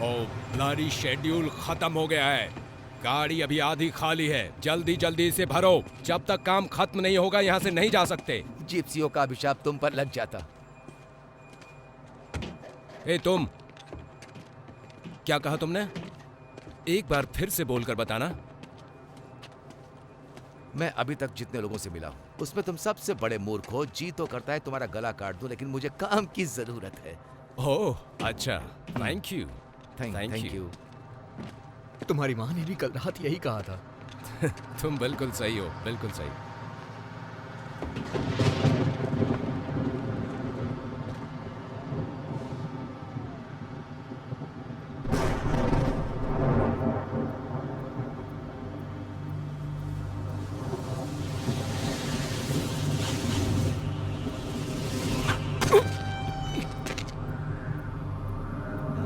[SPEAKER 8] ओ ब्लडी शेड्यूल खत्म हो गया है, गाड़ी अभी आधी खाली है, जल्दी जल्दी इसे भरो, जब तक काम खत्म नहीं होगा यहाँ से नहीं जा सकते।
[SPEAKER 9] जिप्सियों का अभिशाप तुम पर लग जाता।
[SPEAKER 8] ए तुम, क्या कहा तुमने? एक बार फिर से बोलकर बताना।
[SPEAKER 9] मैं अभी तक जितने लोगों से मिला हूँ उसमें तुम सबसे बड़े मूर्ख हो। जी तो करता है तुम्हारा गला काट दूं, लेकिन मुझे काम की जरूरत है।
[SPEAKER 8] ओह अच्छा, थैंक यू।
[SPEAKER 9] Thank you.
[SPEAKER 3] तुम्हारी माँ ने भी कल रात यही कहा था।
[SPEAKER 8] तुम बिल्कुल सही हो, बिल्कुल सही।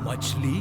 [SPEAKER 5] मछली?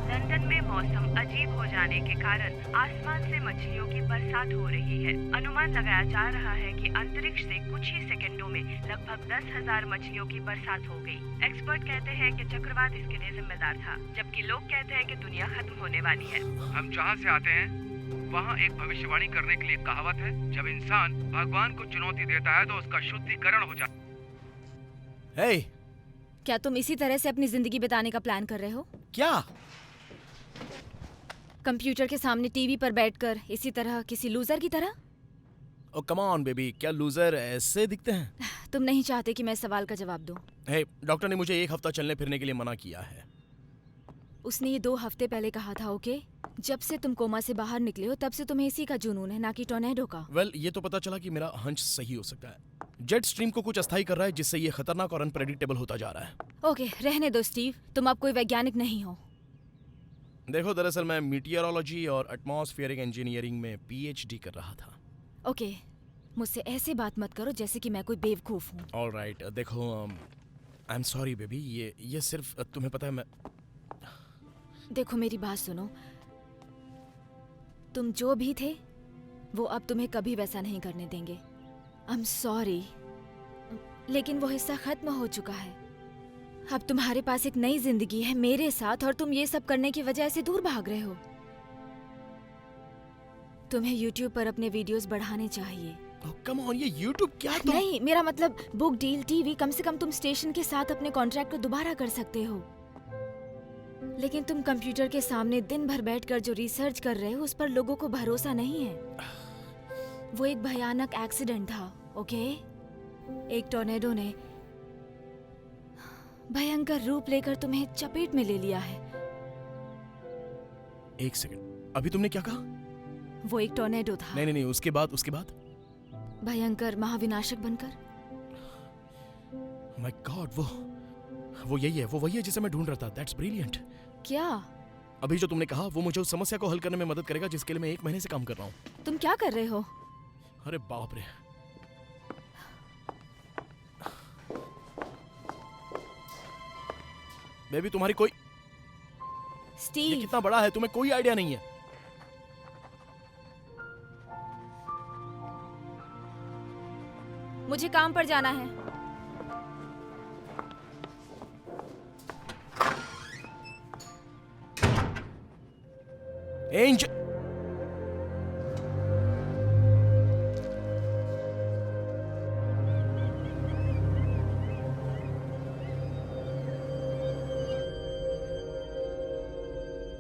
[SPEAKER 10] लंदन में मौसम अजीब हो जाने के कारण आसमान से मछलियों की बरसात हो रही है। अनुमान लगाया जा रहा है कि अंतरिक्ष से कुछ ही सेकंडों में लगभग 10,000 मछलियों की बरसात हो गई। एक्सपर्ट कहते हैं कि चक्रवात इसके लिए जिम्मेदार था, जबकि लोग कहते हैं कि दुनिया खत्म होने वाली है।
[SPEAKER 6] हम जहाँ से आते हैं वहाँ एक भविष्यवाणी करने के लिए कहावत है, जब इंसान भगवान को चुनौती देता है तो उसका शुद्धिकरण हो जाता है।
[SPEAKER 5] हे,
[SPEAKER 7] क्या तुम इसी तरह से अपनी जिंदगी बिताने का प्लान कर रहे हो?
[SPEAKER 5] क्या?
[SPEAKER 7] कंप्यूटर के सामने टीवी पर बैठकर इसी तरह किसी लूजर की तरह?
[SPEAKER 5] ओ कम ऑन बेबी, क्या लूजर ऐसे दिखते हैं?
[SPEAKER 7] तुम नहीं चाहते कि मैं सवाल का जवाब दूं।
[SPEAKER 5] हे, डॉक्टर ने मुझे 1 हफ्ता चलने फिरने के लिए मना किया है।
[SPEAKER 7] उसने ये 2 हफ्ते पहले कहा था, ओके? जब से तुम कोमा से बाहर निकले हो तब से तुम्हें इसी का जुनून है, ना कि टोर्नेडो का।
[SPEAKER 5] वेल, ये तो पता चला कि मेरा हंच सही हो सकता है। जेट स्ट्रीम को कुछ अस्थायी कर रहा है जिससे ये खतरनाक और अनप्रेडिक्टेबल होता जा रहा है।
[SPEAKER 7] ओके, रहने दो स्टीव, तुम अब कोई वैज्ञानिक नहीं हो।
[SPEAKER 5] देखो, दरअसल मैं मीटियोरोलॉजी और एटमॉस्फेरिक इंजीनियरिंग में PhD कर रहा था।
[SPEAKER 7] ओके, मुझसे ऐसे बात मत करो जैसे कि मैं कोई बेवकूफ हूँ।
[SPEAKER 5] ऑलराइट, देखो, आई एम सॉरी बेबी, ये सिर्फ तुम्हें पता है मैं।
[SPEAKER 7] देखो मेरी बात सुनो, तुम जो भी थे वो अब तुम्हें कभी वैसा नहीं करने देंगे। आई एम सॉरी, लेकिन वो हिस्सा खत्म हो चुका है। अब तुम्हारे पास एक नई जिंदगी है मेरे साथ, और तुम ये सब करने की वजह से दूर भाग रहे हो। तुम्हें YouTube पर अपने वीडियोस बढ़ाने चाहिए।
[SPEAKER 5] कम ऑन, ये YouTube क्या तुम?
[SPEAKER 7] नहीं, मेरा मतलब बुक डील, टीवी, कम से कम तुम स्टेशन के साथ अपने कॉन्ट्रैक्ट को दोबारा कर सकते हो। लेकिन तुम कंप्यूटर के सामने दिन भर बैठकर जो रिसर्च कर रहे हो उस पर लोगों को भरोसा नहीं है। वो एक भयानक एक्सीडेंट था, ओके? एक टॉर्नेडो ने भयंकर रूप लेकर तुम्हें चपेट में ले लिया है।
[SPEAKER 5] एक सेकंड, अभी तुमने क्या कहा?
[SPEAKER 7] वो एक टॉर्नेडो था।
[SPEAKER 5] नहीं, उसके बाद
[SPEAKER 7] भयंकर महाविनाशक बनकर।
[SPEAKER 5] माय गॉड, वो वो यही है जिसे मैं ढूंढ रहा था। That's brilliant.
[SPEAKER 7] क्या?
[SPEAKER 5] अभी जो तुमने कहा वो मुझे उस समस्या को हल करने में मदद करेगा जिसके लिए मैं 1 महीने से काम कर रहा हूँ।
[SPEAKER 7] तुम क्या कर रहे हो?
[SPEAKER 5] अरे बाप रे। बेबी तुम्हारी कोई ये
[SPEAKER 7] स्टीव,
[SPEAKER 5] कितना बड़ा है तुम्हें कोई आइडिया नहीं है।
[SPEAKER 7] मुझे काम पर जाना है।
[SPEAKER 5] एंजल,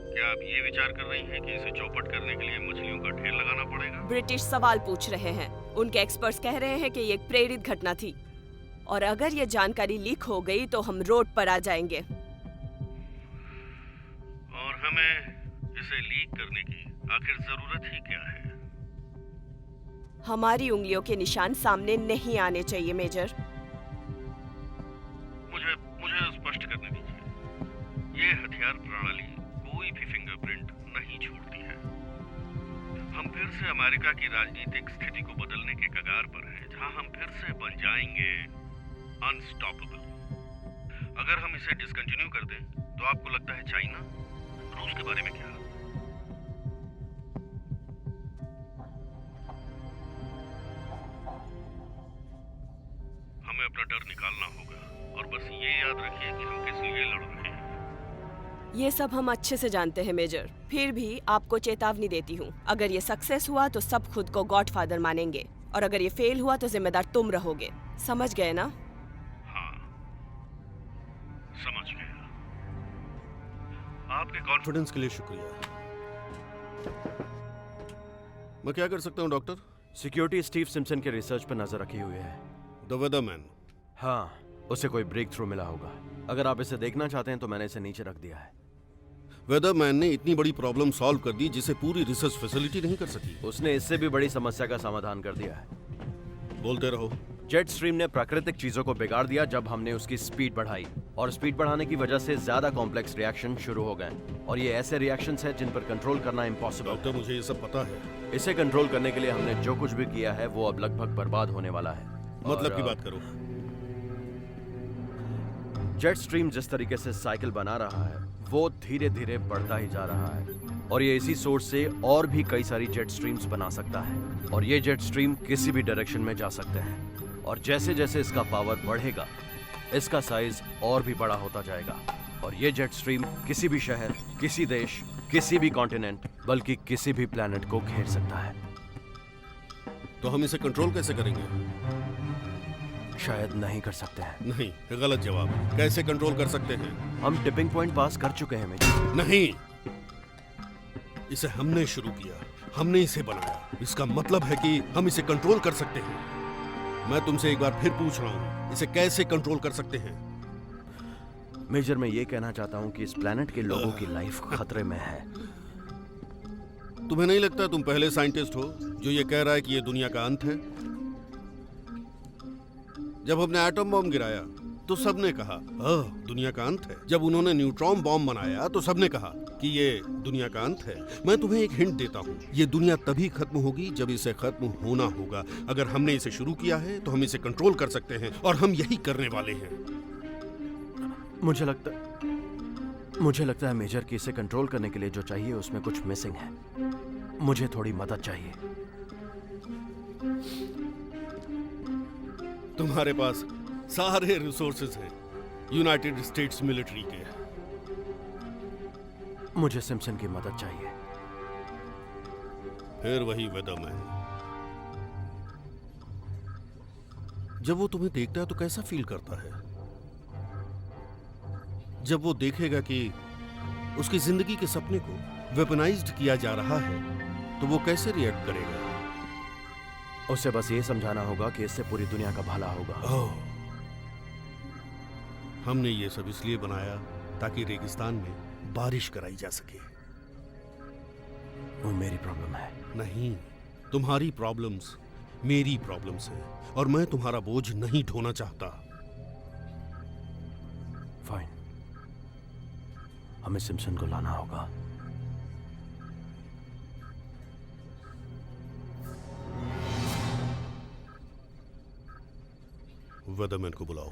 [SPEAKER 2] क्या आप ये विचार कर रही हैं कि इसे चौपट करने के लिए मछलियों का ढेर लगाना पड़ेगा?
[SPEAKER 4] ब्रिटिश सवाल पूछ रहे हैं। उनके एक्सपर्ट्स कह रहे हैं कि ये एक प्रेरित घटना थी और अगर ये जानकारी लीक हो गई तो हम रोड पर आ जाएंगे।
[SPEAKER 2] और हमें इसे लीक करने की आखिर जरूरत ही क्या है?
[SPEAKER 4] हमारी उंगलियों के निशान सामने नहीं आने चाहिए मेजर।
[SPEAKER 2] मुझे स्पष्ट करने दीजिए। ये हथियार प्रणाली कोई भी फिंगरप्रिंट नहीं छोड़ती है। हम फिर से अमेरिका की राजनीतिक स्थिति को बदलने के कगार पर हैं, जहां हम फिर से बन जाएंगे अनस्टॉपेबल। अगर हम इसे डिसकंटिन्यू कर दें तो आपको लगता है चाइना, रूस के बारे में क्या? हमें अपना डर निकालना होगा और बस ये याद रखिए कि हम किस लिए लड़ रहे हैं।
[SPEAKER 4] ये सब हम अच्छे से जानते हैं मेजर, फिर भी आपको चेतावनी देती हूँ। अगर ये सक्सेस हुआ तो सब खुद को गॉडफादर मानेंगे और अगर ये फेल हुआ तो जिम्मेदार तुम रहोगे। समझ गए ना?
[SPEAKER 2] हाँ, समझ गया। आपके कॉन्फिडेंस
[SPEAKER 11] के लिए शुक्रिया। मैं क्या कर सकता हूँ डॉक्टर?
[SPEAKER 1] सिक्योरिटी स्टीव सिम्पसन के रिसर्च पर नजर रखी हुई है।
[SPEAKER 11] द वेदरमैन।
[SPEAKER 1] हाँ, उसे कोई ब्रेक थ्रू मिला होगा। अगर आप इसे देखना चाहते हैं तो मैंने इसे नीचे रख दिया है।
[SPEAKER 11] वेदरमैन ने इतनी बड़ी प्रॉब्लम सॉल्व कर दी जिसे पूरी रिसर्च फैसिलिटी नहीं कर सकी।
[SPEAKER 1] उसने इससे भी बड़ी समस्या का समाधान कर दिया है।
[SPEAKER 11] बोलते रहो।
[SPEAKER 1] जेट स्ट्रीम ने प्राकृतिक चीजों को बिगाड़ दिया जब हमने उसकी स्पीड बढ़ाई, और स्पीड बढ़ाने की वजह से ज्यादा कॉम्प्लेक्स रिएक्शन शुरू हो गए, और ये ऐसे रिएक्शंस हैं जिन पर कंट्रोल करना इम्पॉसिबल।
[SPEAKER 11] डॉक्टर मुझे ये सब पता है।
[SPEAKER 1] इसे कंट्रोल करने के लिए हमने जो कुछ भी किया है वो अब लगभग बर्बाद होने वाला है।
[SPEAKER 11] मतलब की बात करो।
[SPEAKER 1] जेट स्ट्रीम जिस तरीके से साइकिल बना रहा है वो धीरे धीरे बढ़ता ही जा रहा है, और ये इसी सोर्स से और भी कई सारी जेट स्ट्रीम्स बना सकता है, और ये जेट स्ट्रीम किसी भी डायरेक्शन में जा सकते हैं, और जैसे जैसे इसका पावर बढ़ेगा इसका साइज और भी बड़ा होता जाएगा, और ये जेट स्ट्रीम किसी भी शहर, किसी देश, किसी भी कॉन्टिनेंट, बल्कि किसी भी प्लेनेट को घेर सकता है।
[SPEAKER 11] तो हम इसे कंट्रोल कैसे करेंगे?
[SPEAKER 1] शायद नहीं कर सकते हैं।
[SPEAKER 11] नहीं, गलत जवाब। कैसे कंट्रोल कर सकते हैं?
[SPEAKER 1] हम टिपिंग पॉइंट पास कर चुके हैं मेजर।
[SPEAKER 11] नहीं, इसे हमने शुरू किया, हमने इसे बनाया। इसका मतलब है कि हम इसे कंट्रोल कर सकते हैं। मैं तुमसे एक बार फिर पूछ रहा हूं, इसे कैसे कंट्रोल कर सकते हैं?
[SPEAKER 1] मेजर, मैं ये कहना चाहता हूं कि इस प्लेनेट के लोगों की लाइफ खतरे में है।
[SPEAKER 11] तुम्हें नहीं लगता तुम पहले साइंटिस्ट हो जो ये कह रहा है कि ये दुनिया का अंत है? जब हमने एटम बॉम्ब गिराया तो सबने कहा दुनिया का अंत है। जब उन्होंने न्यूट्रॉन बॉम्ब बनाया तो सबने कहा कि ये दुनिया का अंत है। मैं तुम्हें एक हिंट देता हूँ, ये दुनिया तभी खत्म होगी जब इसे खत्म होना होगा। अगर हमने इसे शुरू किया है तो हम इसे कंट्रोल कर सकते हैं, और हम यही करने वाले हैं।
[SPEAKER 1] मुझे लगता है मेजर कि इसे कंट्रोल करने के लिए जो चाहिए उसमें कुछ मिसिंग है। मुझे थोड़ी मदद चाहिए।
[SPEAKER 11] तुम्हारे पास सारे रिसोर्सेज हैं यूनाइटेड स्टेट्स मिलिट्री के।
[SPEAKER 1] मुझे सिम्पसन की मदद चाहिए।
[SPEAKER 11] फिर वही वेदरमैन। जब वो तुम्हें देखता है तो कैसा फील करता है? जब वो देखेगा कि उसकी जिंदगी के सपने को वेपनाइज्ड किया जा रहा है तो वो कैसे रिएक्ट करेगा?
[SPEAKER 1] उसे बस ये समझाना होगा कि इससे पूरी दुनिया का भला होगा।
[SPEAKER 11] हमने ये सब इसलिए बनाया ताकि रेगिस्तान में बारिश कराई जा सके।
[SPEAKER 1] वो मेरी प्रॉब्लम है।
[SPEAKER 11] नहीं, तुम्हारी प्रॉब्लम्स मेरी प्रॉब्लम्स है, और मैं तुम्हारा बोझ नहीं ढोना चाहता।
[SPEAKER 1] फाइन। हमें सिम्पसन को लाना होगा।
[SPEAKER 11] वेदरमैन को बुलाओ।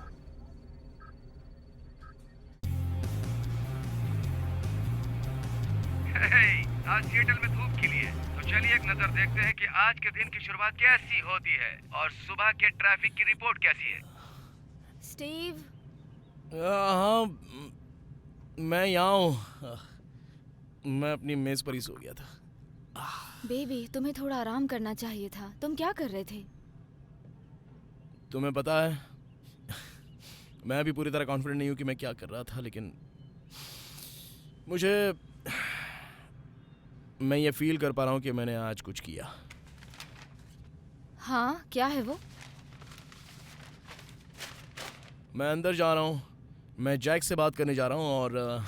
[SPEAKER 6] आज सिएटल में धूप खिली है, तो चलिए एक नजर देखते हैं कि आज के दिन की शुरुआत कैसी होती है और सुबह के ट्रैफिक की रिपोर्ट कैसी है।
[SPEAKER 7] स्टीव,
[SPEAKER 5] हाँ, मैं यहाँ हूँ। मैं अपनी मेज पर ही सो गया था।
[SPEAKER 7] बेबी तुम्हें थोड़ा आराम करना चाहिए था। तुम क्या कर रहे थे?
[SPEAKER 5] तुम्हें पता है, मैं अभी पूरी तरह कॉन्फिडेंट नहीं हूँ कि मैं क्या कर रहा था, लेकिन मैं ये फील कर पा रहा हूँ कि मैंने आज कुछ किया।
[SPEAKER 7] हाँ, क्या है वो?
[SPEAKER 5] मैं अंदर जा रहा हूँ, मैं जैक से बात करने जा रहा हूँ और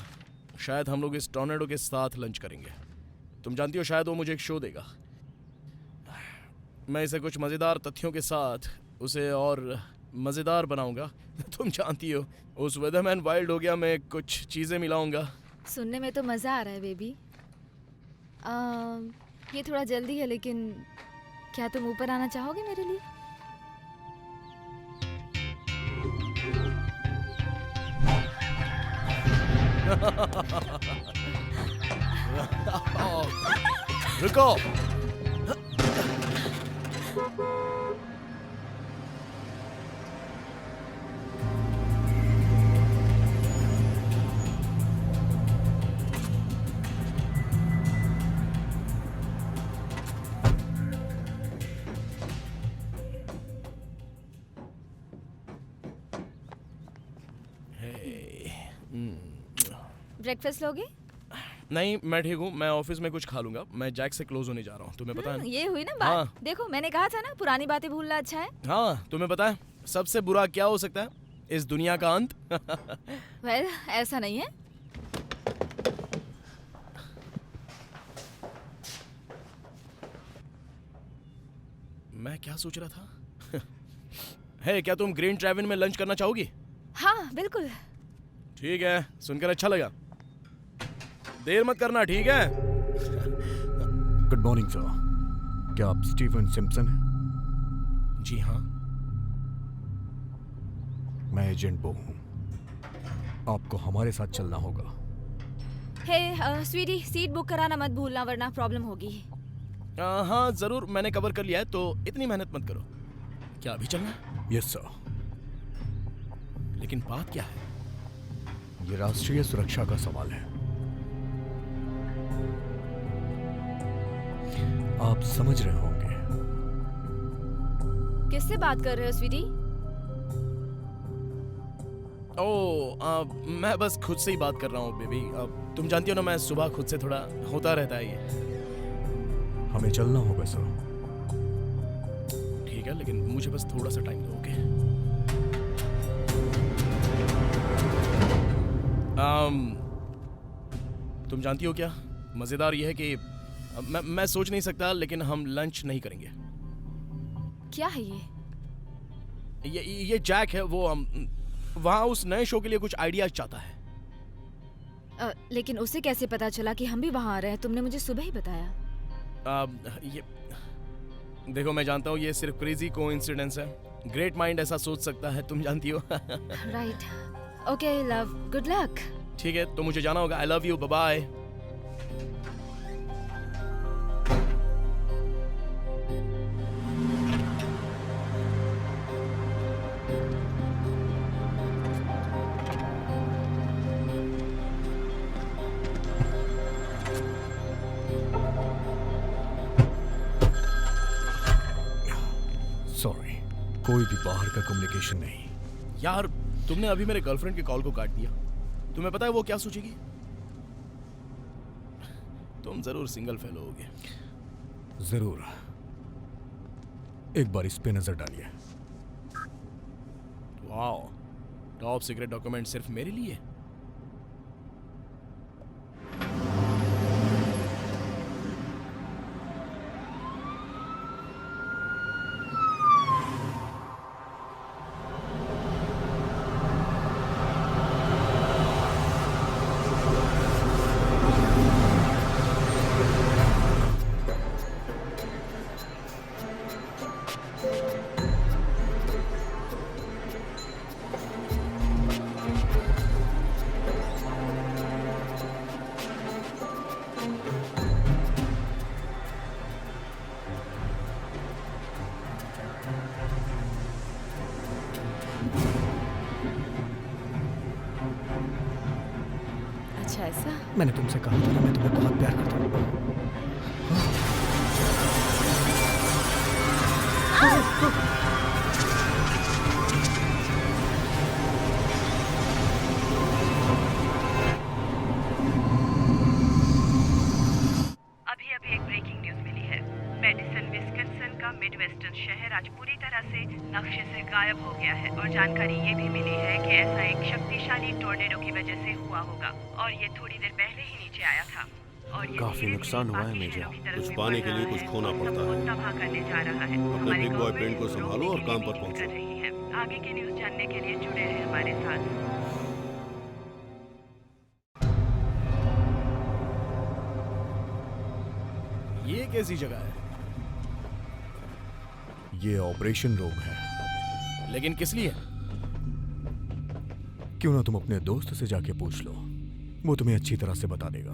[SPEAKER 5] शायद हम लोग इस टॉर्नेडो के साथ लंच करेंगे। तुम जानती हो, शायद वो मुझे एक शो देगा। मैं इसे कुछ मज़ेदार तथ्यों के साथ उसे और मज़ेदार बनाऊंगा। तुम जानती हो, उस वेदरमैन वाइल्ड हो गया मैं कुछ चीज़ें मिलाऊंगा।
[SPEAKER 7] सुनने में तो मज़ा आ रहा है बेबी। ये थोड़ा जल्दी है, लेकिन क्या तुम ऊपर आना चाहोगे मेरे लिए?
[SPEAKER 5] रुको।
[SPEAKER 7] ब्रेकफास्ट लोगे?
[SPEAKER 5] नहीं, मैं ठीक हूँ। मैं ऑफिस में कुछ खा लूंगा। मैं जैक से क्लोज होने जा रहा हूँ, तुम्हें पता है ना?
[SPEAKER 7] ये हुई ना बात।
[SPEAKER 5] हाँ।
[SPEAKER 7] देखो, मैंने कहा था ना, पुरानी बातें भूलना अच्छा है।
[SPEAKER 5] हाँ, तुम्हें पता है सबसे बुरा क्या हो सकता है? इस दुनिया का अंत।
[SPEAKER 7] वेल, ऐसा नहीं है।
[SPEAKER 5] मैं क्या सोच रहा था? है, क्या तुम ग्रीन ट्रैविन में लंच करना चाहोगी?
[SPEAKER 7] हाँ, बिल्कुल।
[SPEAKER 5] ठीक है, सुनकर अच्छा लगा। देर मत करना, ठीक है?
[SPEAKER 3] Good morning sir. क्या आप स्टीवन सिम्पसन हैं?
[SPEAKER 5] जी हाँ।
[SPEAKER 3] मैं एजेंट बो हूँ। आपको हमारे साथ चलना होगा।
[SPEAKER 7] हे स्वीटी, सीट बुक कराना मत भूलना, वरना प्रॉब्लम होगी।
[SPEAKER 5] हाँ जरूर, मैंने कवर कर लिया है, तो इतनी मेहनत मत करो। क्या अभी चलना है?
[SPEAKER 3] Yes sir.
[SPEAKER 5] लेकिन बात क्या है?
[SPEAKER 3] ये राष्ट्रीय सुरक्षा का सवाल है। आप समझ रहे होंगे।
[SPEAKER 7] किससे बात कर रहे हो स्वीटी?
[SPEAKER 5] मैं बस खुद से ही बात कर रहा हूँ बेबी। तुम जानती हो ना, मैं सुबह खुद से थोड़ा होता रहता है ये।
[SPEAKER 3] हमें चलना होगा सर।
[SPEAKER 5] ठीक है, लेकिन मुझे बस थोड़ा सा टाइम दो, ओके? तुम जानती हो क्या मजेदार ये है कि मैं सोच नहीं सकता, लेकिन हम लंच नहीं करेंगे।
[SPEAKER 7] क्या है
[SPEAKER 5] ये जैक है, वो वहाँ उस नए शो के लिए कुछ आइडियाज चाहता है।
[SPEAKER 7] लेकिन उसे कैसे पता चला कि हम भी वहाँ आ रहे हैं? तुमने मुझे सुबह ही बताया।
[SPEAKER 5] ये देखो, मैं जानता हूँ ये सिर्फ क्रेजी कोइंसिडेंस है। ग्रेट माइंड ऐसा सोच सकता है, तुम जानती हो।
[SPEAKER 7] Right. Okay love, good luck.
[SPEAKER 5] ठीक है, तो मुझे जाना होगा। I love you, bye bye.
[SPEAKER 3] Sorry, कोई भी बाहर का कम्युनिकेशन नहीं।
[SPEAKER 5] यार, तुमने अभी मेरे गर्लफ्रेंड के कॉल को काट दिया। तुम्हें पता है वो क्या सोचेगी? तुम जरूर सिंगल फेलो होगे।
[SPEAKER 3] जरूर। एक बार इस पे नजर डालिए।
[SPEAKER 5] वाओ, टॉप सीक्रेट डॉक्यूमेंट सिर्फ मेरे लिए।
[SPEAKER 4] अच्छा ऐसा?
[SPEAKER 3] मैंने तुमसे कहा था ना, मैं तुम्हें बहुत प्यार करता हूँ।
[SPEAKER 10] अभी अभी एक ब्रेकिंग न्यूज मिली है। मेडिसन विस्कन्सन का मिडवेस्टर्न शहर आज पूरी तरह से नक्शे से गायब हो गया है और जानकारी ये भी मिली है कि ऐसा एक शक्तिशाली टोर्नेडो की वजह से हुआ होगा और ये थोड़ी देर पहले ही नीचे आया था। और ये
[SPEAKER 1] काफी
[SPEAKER 10] धीरे-धीरे
[SPEAKER 1] नुकसान हुआ है
[SPEAKER 10] बाकी
[SPEAKER 1] मेजर।
[SPEAKER 10] शहरों की तरफ
[SPEAKER 11] कुछ
[SPEAKER 10] भी
[SPEAKER 11] पाने
[SPEAKER 10] बढ़
[SPEAKER 11] के लिए
[SPEAKER 10] रहा
[SPEAKER 11] कुछ
[SPEAKER 10] है।
[SPEAKER 11] खोना
[SPEAKER 10] वो
[SPEAKER 11] पड़ता
[SPEAKER 10] सबको
[SPEAKER 11] है।
[SPEAKER 10] तबाह करने जा रहा है।
[SPEAKER 11] अपने
[SPEAKER 10] हमारी
[SPEAKER 11] बिग बॉय
[SPEAKER 10] गवर्नमेंट
[SPEAKER 11] प्लेन को
[SPEAKER 10] इस
[SPEAKER 11] संभालो
[SPEAKER 10] रोकने
[SPEAKER 11] और
[SPEAKER 10] के
[SPEAKER 11] काम
[SPEAKER 10] लिए
[SPEAKER 11] पर
[SPEAKER 10] भी
[SPEAKER 11] पहुंचो।
[SPEAKER 10] कर रही है। आगे की न्यूज जानने के लिए जुड़े रहे हमारे साथ।
[SPEAKER 5] ये कैसी जगह है?
[SPEAKER 3] ये ऑपरेशन रूम है।
[SPEAKER 5] लेकिन किस लिए?
[SPEAKER 3] क्यों ना तुम अपने दोस्त से जाके पूछ लो, वो तुम्हें अच्छी तरह से बता देगा।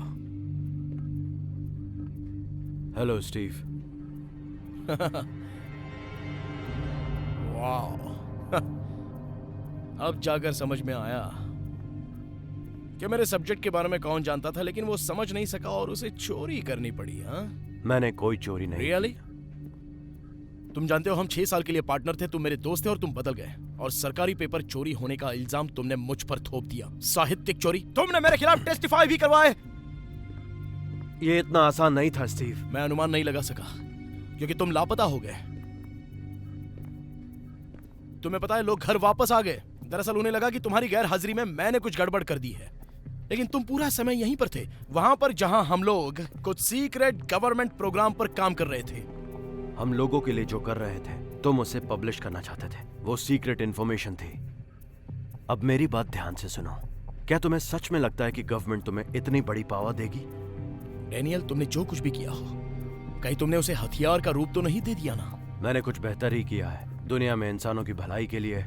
[SPEAKER 1] Hello Steve.
[SPEAKER 5] वाह। अब जाकर समझ में आया कि मेरे सब्जेक्ट के बारे में कौन जानता था, लेकिन वो समझ नहीं सका और उसे चोरी करनी पड़ी। हाँ,
[SPEAKER 1] मैंने कोई चोरी नहीं
[SPEAKER 5] रियली? तुम जानते हो हम 6 साल के लिए पार्टनर थे, तुम मेरे दोस्त थे और तुम बदल गए और सरकारी पेपर चोरी होने का इल्जाम तुमने मुझ पर थोप दिया। साहित्यिक चोरी, तुमने मेरे खिलाफ टेस्टिफाई भी करवाए।
[SPEAKER 1] ये इतना आसान नहीं था स्टीव।
[SPEAKER 5] मैं अनुमान नहीं लगा सका क्योंकि तुम लापता हो गए। तुम्हें पता है लोग घर वापस आ गए। दरअसल उन्हें लगा कि तुम्हारी गैर हाजिरी में मैंने कुछ गड़बड़ कर दी है, लेकिन तुम पूरा समय यहीं पर थे, वहां पर जहां हम लोग कुछ सीक्रेट गवर्नमेंट प्रोग्राम पर काम कर रहे थे।
[SPEAKER 1] हम लोगों के लिए जो कर रहे थे तुम उसे पब्लिश करना चाहते थे। वो सीक्रेट इन्फॉर्मेशन थी। अब मेरी बात ध्यान से सुनो। क्या तुम्हें सच में लगता है कि गवर्नमेंट तुम्हें इतनी बड़ी पावर देगी?
[SPEAKER 5] डैनियल, तुमने जो कुछ भी किया हो, कहीं तुमने उसे हथियार का रूप तो नहीं दे दिया ना?
[SPEAKER 1] मैंने कुछ बेहतर ही किया है। दुनिया में इंसानों की भलाई के लिए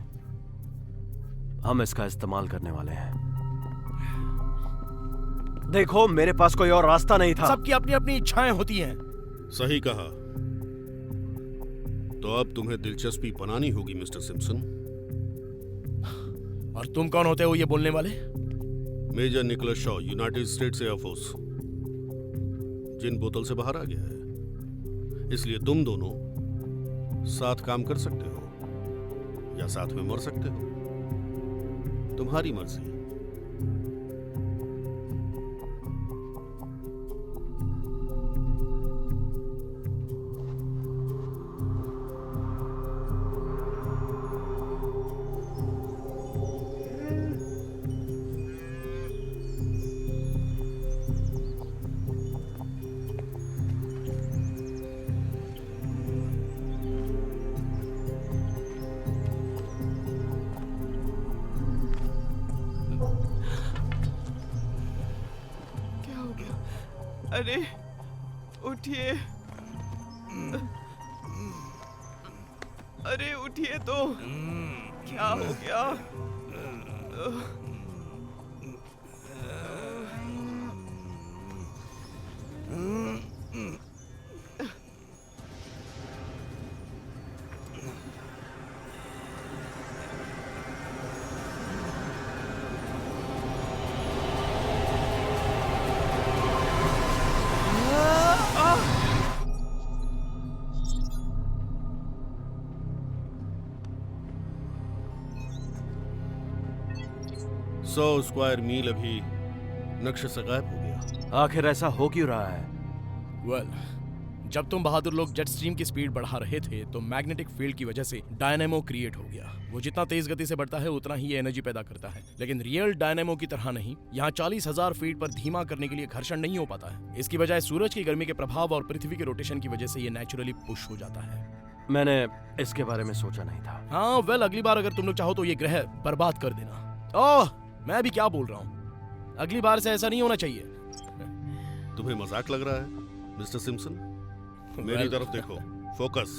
[SPEAKER 1] हम इसका इस्तेमाल करने वाले हैं। देखो, मेरे पास कोई और रास्ता नहीं था।
[SPEAKER 5] सबकी अपनी अपनी इच्छाएं होती हैं।
[SPEAKER 11] सही कहा। तो अब तुम्हें दिलचस्पी बनानी होगी मिस्टर सिम्पसन।
[SPEAKER 5] और तुम कौन होते हो ये बोलने वाले?
[SPEAKER 11] Major Nicholas Shaw, United States air force. जिन बोतल से बाहर आ गया है, इसलिए तुम दोनों साथ काम कर सकते हो या साथ में मर सकते हो, तुम्हारी मर्जी।
[SPEAKER 12] अरे उठिए, अरे उठिए तो, क्या हो गया?
[SPEAKER 11] सौ स्क्वायर मील अभी नक्शे से गायब हो गया।
[SPEAKER 1] आखिर ऐसा हो क्यों रहा है?
[SPEAKER 5] वेल, जब तुम बहादुर लोग जेट स्ट्रीम की स्पीड बढ़ा रहे थे तो मैग्नेटिक फील्ड की वजह से डायनेमो क्रिएट हो गया। वो जितना तेज गति से बढ़ता है उतना ही एनर्जी पैदा करता है, लेकिन रियल डायनेमो की तरह नहीं। यहाँ 40,000 फीट पर धीमा करने के लिए घर्षण नहीं हो पाता है। इसकी बजाय सूरज की गर्मी के प्रभाव और पृथ्वी के रोटेशन की वजह से ये नेचुरली पुश हो जाता है।
[SPEAKER 1] मैंने इसके बारे में सोचा नहीं था।
[SPEAKER 5] हाँ, वेल, अगली बार अगर तुम लोग चाहो तो ये ग्रह बर्बाद कर देना। ओह, मैं भी क्या बोल रहा हूँ, अगली बार से ऐसा नहीं होना चाहिए।
[SPEAKER 11] तुम्हें मजाक लग रहा है मिस्टर सिम्पसन? मेरी तरफ देखो, फोकस।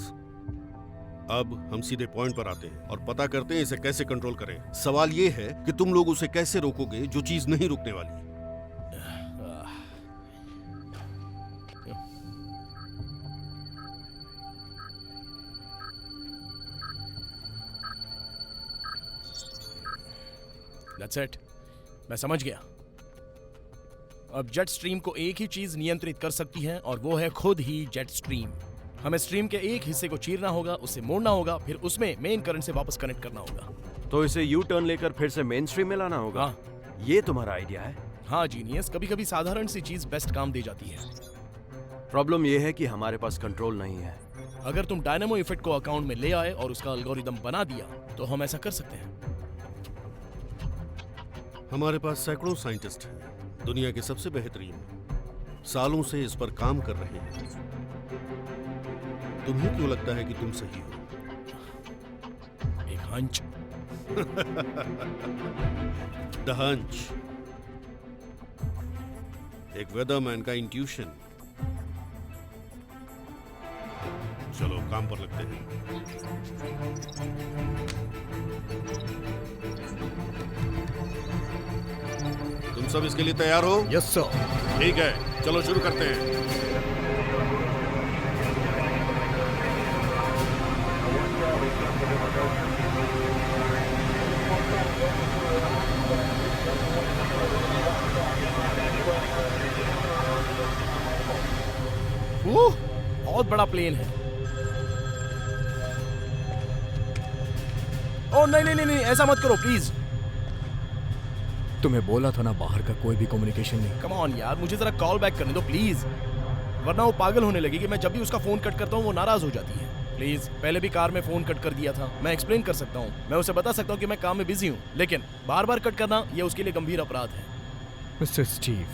[SPEAKER 11] अब हम सीधे पॉइंट पर आते हैं और पता करते हैं इसे कैसे कंट्रोल करें। सवाल ये है कि तुम लोग उसे कैसे रोकोगे जो चीज नहीं रुकने वाली।
[SPEAKER 5] That's it. मैं समझ गया। अब जेट स्ट्रीम को एक ही चीज नियंत्रित कर सकती है और वो है खुद ही जेट स्ट्रीम। हमें स्ट्रीम के एक हिस्से को चीरना होगा, उसे मोड़ना होगा, फिर उसमें मेन करंट से वापस कनेक्ट करना होगा।
[SPEAKER 1] तो इसे यू टर्न लेकर फिर से मेन स्ट्रीम में लाना होगा।
[SPEAKER 5] हाँ।
[SPEAKER 1] ये तुम्हारा आइडिया है?
[SPEAKER 5] हाँ जीनियस, कभी कभी साधारण सी चीज बेस्ट काम दे जाती है।
[SPEAKER 1] प्रॉब्लम ये है कि हमारे पास कंट्रोल नहीं है।
[SPEAKER 5] अगर तुम डायनामो इफेक्ट को अकाउंट में ले आए और उसका एल्गोरिदम बना दिया तो हम ऐसा कर सकते हैं।
[SPEAKER 11] हमारे पास सैकड़ों साइंटिस्ट हैं, दुनिया के सबसे बेहतरीन, सालों से इस पर काम कर रहे हैं। तुम्हें क्यों लगता है कि तुम सही हो?
[SPEAKER 5] एक हंच।
[SPEAKER 11] द हंच, एक वेदरमैन का इंट्यूशन। चलो काम पर लगते हैं। तुम सब इसके लिए तैयार हो?
[SPEAKER 3] Yes sir.
[SPEAKER 11] ठीक है, चलो शुरू करते हैं।
[SPEAKER 5] बहुत बड़ा प्लेन है। ओ नहीं नहीं नहीं नहीं, ऐसा मत करो प्लीज।
[SPEAKER 3] तुम्हें बोला था ना बाहर का कोई भी कम्युनिकेशन नहीं।
[SPEAKER 5] कम ऑन यार, मुझे जरा कॉल बैक करने दो प्लीज, वरना वो पागल होने लगेगी। मैं जब भी उसका फोन कट करता हूँ वो नाराज हो जाती है। प्लीज, पहले भी कार में फोन कट कर दिया था। मैं एक्सप्लेन कर सकता हूँ, मैं उसे बता सकता हूँ कि मैं काम में बिजी हूँ, लेकिन बार बार कट करना ये उसके लिए गंभीर अपराध है।
[SPEAKER 3] मिस्टर स्टीव,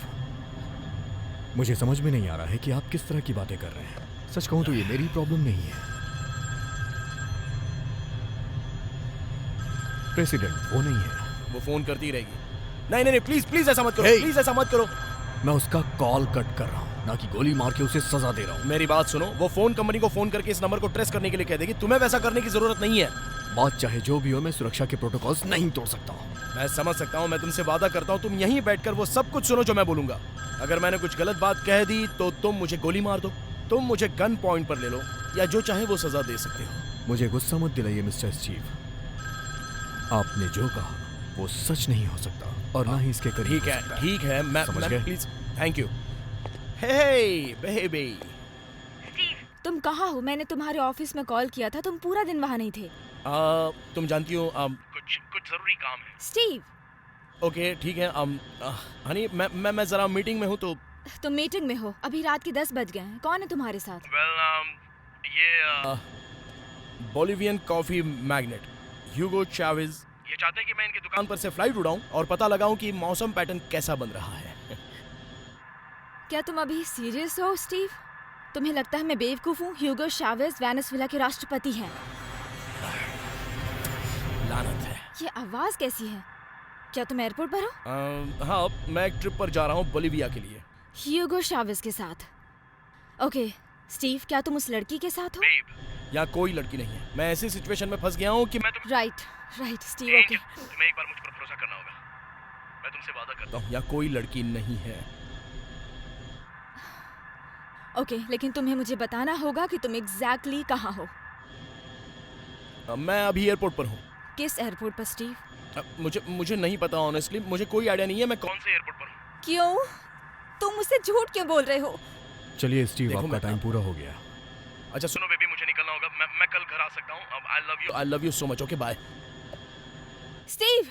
[SPEAKER 3] मुझे समझ में नहीं आ रहा है कि आप किस तरह की बातें कर रहे हैं। सच कहूं तो ये मेरी प्रॉब्लम नहीं है। प्रेसिडेंट वो नहीं है।
[SPEAKER 5] वो फोन करती रहेगी। नहीं नहीं नहीं, प्लीज प्लीज ऐसा मत करो। प्लीज ऐसा मत करो।
[SPEAKER 3] मैं उसका कॉल कट कर रहा हूँ, ना कि गोली मार के उसे सजा दे रहा हूँ।
[SPEAKER 5] मेरी बात सुनो, वो फोन कंपनी को फोन करके इस नंबर को ट्रेस करने के लिए कह देगी। तुम्हें वैसा करने की जरूरत नहीं है।
[SPEAKER 3] बात चाहे जो भी हो, मैं सुरक्षा के प्रोटोकॉल्स नहीं तोड़ सकता हूँ।
[SPEAKER 5] मैं समझ सकता हूँ, मैं तुमसे वादा करता हूँ तुम यहीं बैठकर वो सब कुछ सुनो जो मैं बोलूंगा। अगर मैंने कुछ गलत बात कह दी तो तुम मुझे गोली मार दो, तुम मुझे गन पॉइंट पर ले लो, या जो चाहे वो सजा दे सकते हो।
[SPEAKER 3] मुझे गुस्सा मत दिलाइए मिस्टर स्टीव। आपने जो कहा वो सच नहीं हो सकता और ना ही इसके करीब।
[SPEAKER 5] ठीक है, मैं please, thank you. Hey baby.
[SPEAKER 7] Steve, तुम कहाँ हो? मैंने तुम्हारे ऑफिस में कॉल किया था, तुम पूरा दिन वहाँ नहीं थे।
[SPEAKER 5] तुम जानती हो कुछ जरूरी काम है।
[SPEAKER 7] स्टीव।
[SPEAKER 5] ओके ठीक है। हनी, मैं जरा मीटिंग में हूँ तो।
[SPEAKER 7] तुम मीटिंग में हो? अभी रात के 10 बज गए हैं। कौन है तुम्हारे साथ?
[SPEAKER 5] ये बोलिवियन कॉफी मैग्नेट ह्यूगो चावेज। ये चाहते हैं कि मैं इनकी दुकान पर से फ्लाइट उड़ाऊं और पता लगाऊं कि मौसम पैटर्न कैसा बन रहा है।
[SPEAKER 7] क्या तुम अभी सीरियस हो स्टीव? तुम्हें लगता है मैं बेवकूफ हूँ? ह्यूगो चावेज वेनेजुएला के राष्ट्रपति हैं।
[SPEAKER 5] लानत है।
[SPEAKER 7] ये आवाज कैसी है? क्या तुम एयरपोर्ट पर हो?
[SPEAKER 5] हाँ, मैं एक ट्रिप पर जा रहा हूँ बोलिविया के लिए।
[SPEAKER 7] ह्यूगो चावेज के साथ? ओके स्टीव, क्या तुम उस लड़की के साथ हो?
[SPEAKER 5] यहाँ कोई लड़की नहीं है। मैं ऐसी सिचुएशन में फंस गया हूँ कि मैं
[SPEAKER 7] राइट स्टीव, ओके।
[SPEAKER 2] तुम्हें एक बार मुझ पर भरोसा करना होगा। मैं तुमसे वादा करता हूँ।
[SPEAKER 5] यहाँ कोई लड़की नहीं है।
[SPEAKER 7] ओके, लेकिन तुम्हें मुझे बताना होगा कि तुम एग्जैक्टली कहाँ हो।
[SPEAKER 5] मैं अभी एयरपोर्ट पर हूँ।
[SPEAKER 7] किस एयरपोर्ट पर स्टीव?
[SPEAKER 5] मुझे नहीं पता ऑनेस्टली, मुझे कोई आइडिया नहीं है मैं कौन से एयरपोर्ट पर हूँ।
[SPEAKER 7] क्यों? तुम मुझसे झूठ क्यों बोल रहे हो?
[SPEAKER 3] चलिए स्टीव, आपका टाइम पूरा हो गया।
[SPEAKER 5] अच्छा सुनो बेबी, मुझे निकलना होगा। मैं कल घर आ सकता हूँ। अब I love you so much. Okay bye.
[SPEAKER 7] Steve.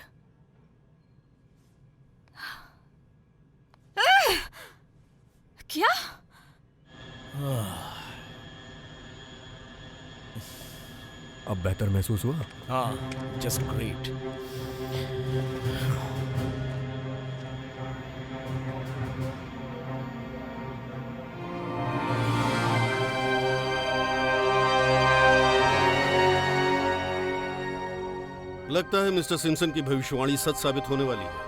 [SPEAKER 7] क्या?
[SPEAKER 3] अब बेहतर महसूस हुआ?
[SPEAKER 5] हाँ, जस्ट ग्रेट।
[SPEAKER 11] लगता है मिस्टर सिम्पसन की भविष्यवाणी सच साबित होने वाली है।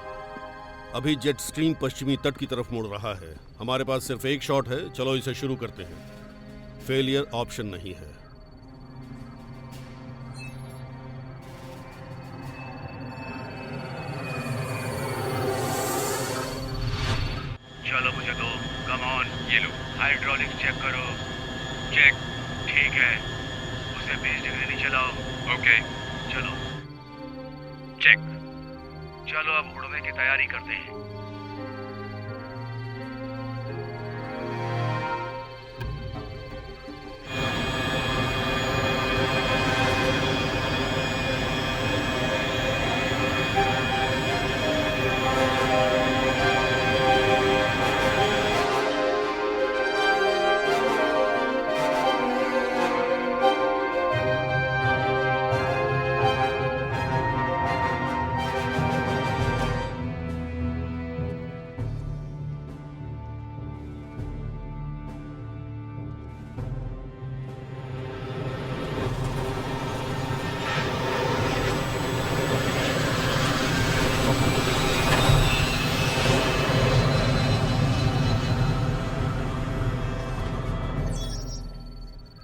[SPEAKER 11] अभी जेट स्ट्रीम पश्चिमी तट की तरफ मुड़ रहा है। हमारे पास सिर्फ एक शॉट है, चलो इसे शुरू करते हैं। फेलियर ऑप्शन नहीं है।
[SPEAKER 6] चलो मुझे दो, कम ऑन, ये लो। हाइड्रोलिक्स चेक करो। चेक, ठीक है। उसे 20 डिग्री नीचे लाओ। ओके, चलो। चेक। चलो अब उड़ने की तैयारी करते हैं।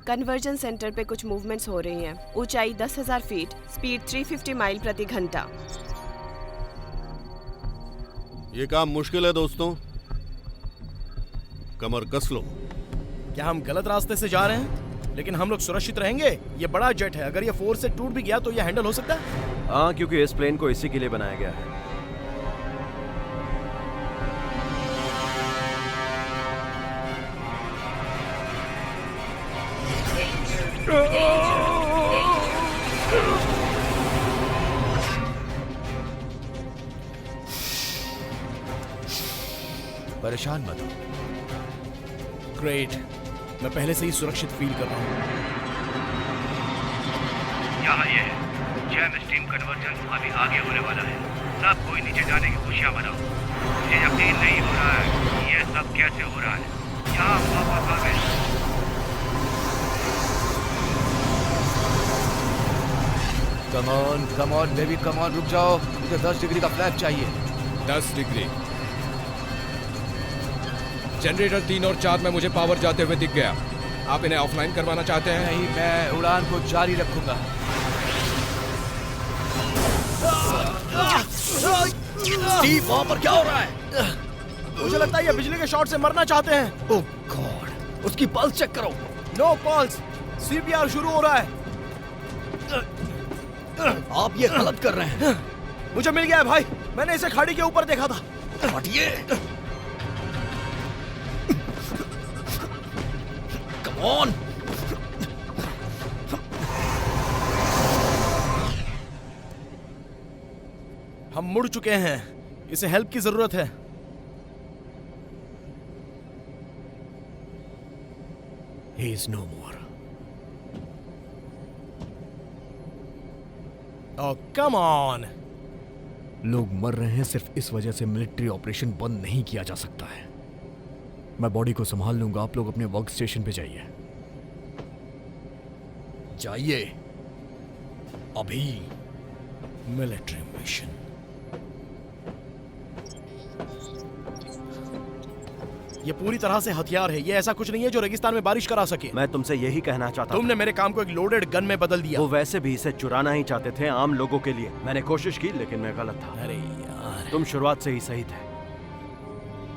[SPEAKER 4] कन्वर्जन सेंटर पे कुछ मूवमेंट्स हो रही हैं। ऊंचाई 10,000 फीट, स्पीड 350 माइल प्रति घंटा।
[SPEAKER 11] ये काम मुश्किल है दोस्तों, कमर कस लो।
[SPEAKER 5] क्या हम गलत रास्ते से जा रहे हैं? लेकिन हम लोग सुरक्षित रहेंगे? ये बड़ा जेट है, अगर ये फोर्स से टूट भी गया तो ये हैंडल हो सकता है?
[SPEAKER 1] हाँ, क्योंकि इस प्लेन को इसी के लिए बनाया गया है।
[SPEAKER 9] परेशान मत हो।
[SPEAKER 5] ग्रेट, मैं पहले से ही सुरक्षित फील कर रहा हूँ।
[SPEAKER 6] यहाँ ये जैम स्टीम कन्वर्जन अभी आगे होने वाला है। सब कोई नीचे जाने की खुशियाँ मनाओ। मुझे यकीन नहीं हो रहा है कि ये सब कैसे हो रहा है। यहाँ वापस आ गए।
[SPEAKER 9] Come on baby, come on, रुक जाओ, मुझे 10 डिग्री का फ्लैग चाहिए।
[SPEAKER 8] 10 डिग्री। जनरेटर 3 और 4 में मुझे पावर जाते हुए दिख गया। आप इन्हें ऑफलाइन करवाना चाहते हैं?
[SPEAKER 9] नहीं, मैं उड़ान को जारी रखूंगा।
[SPEAKER 5] स्टीव, वहाँ पर क्या हो रहा है? मुझे लगता है ये बिजली के शॉट से मरना चाहते हैं। ओह गॉड, उसकी पल्स चेक करो। नो पल्स, सीपीआर शुरू हो रहा है। आप ये गलत कर रहे हैं। मुझे मिल गया है भाई, मैंने इसे खाड़ी के ऊपर देखा था। हटिए। Come on. हम मुड़ चुके हैं, इसे हेल्प की जरूरत है। He is no more. Oh, come on! लोग मर रहे हैं सिर्फ इस वजह से मिलिट्री ऑपरेशन बंद नहीं किया जा सकता है। मैं बॉडी को संभाल लूंगा, आप लोग अपने वर्क स्टेशन पे जाइए। जाइए अभी। Military mission. ये पूरी तरह से हथियार है, ये ऐसा कुछ नहीं है जो रेगिस्तान में बारिश करा सके।
[SPEAKER 1] मैं तुमसे यही कहना चाहता
[SPEAKER 5] तुमने मेरे काम को एक लोडेड गन में बदल दिया।
[SPEAKER 1] वो वैसे भी इसे चुराना ही चाहते थे आम लोगों के लिए। मैंने कोशिश की लेकिन मैं गलत था।
[SPEAKER 5] अरे यार,
[SPEAKER 1] तुम शुरुआत से ही सही थे।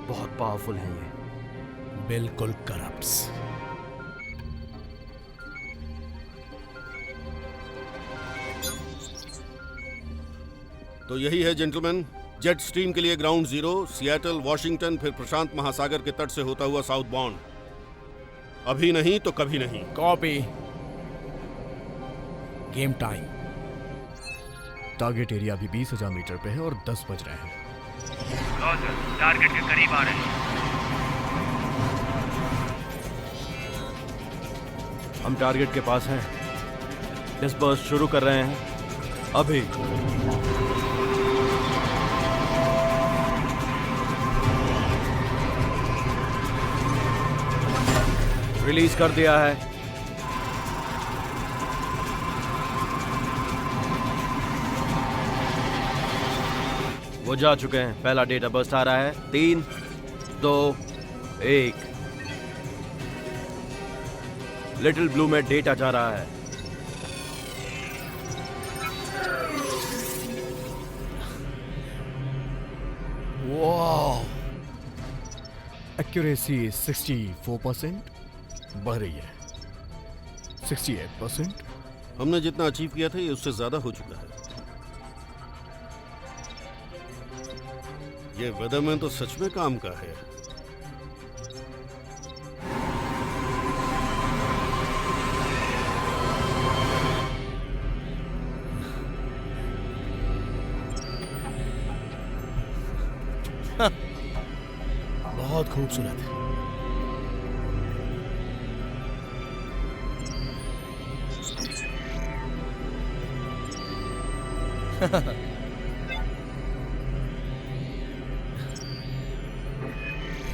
[SPEAKER 1] बहुत पावरफुल हैं ये।
[SPEAKER 5] बिल्कुल करप्ट्स।
[SPEAKER 11] तो यही है जेंटलमैन, जेट स्ट्रीम के लिए ग्राउंड जीरो, सिएटल, वॉशिंगटन, फिर प्रशांत महासागर के तट से होता हुआ साउथ बाउंड। अभी नहीं तो कभी नहीं।
[SPEAKER 5] Copy. Game time. Target area अभी 20,000 मीटर पे है और 10 बज रहे हैं।
[SPEAKER 6] टारगेट के करीब आ रहे हैं।
[SPEAKER 1] हम टारगेट के पास हैं। डिस्पर्स शुरू कर रहे हैं अभी। रिलीज कर दिया है। वो जा चुके हैं। पहला डेटा बस्ट आ रहा है। 3, 2, 1। लिटिल ब्लू में डेटा जा रहा है।
[SPEAKER 5] वाह, एक्यूरेसी 64%, बढ़ रही है 68%।
[SPEAKER 11] हमने जितना अचीव किया था ये उससे ज्यादा हो चुका है। ये वेदरमैन तो सच में काम का है।
[SPEAKER 5] बहुत खूबसूरत है।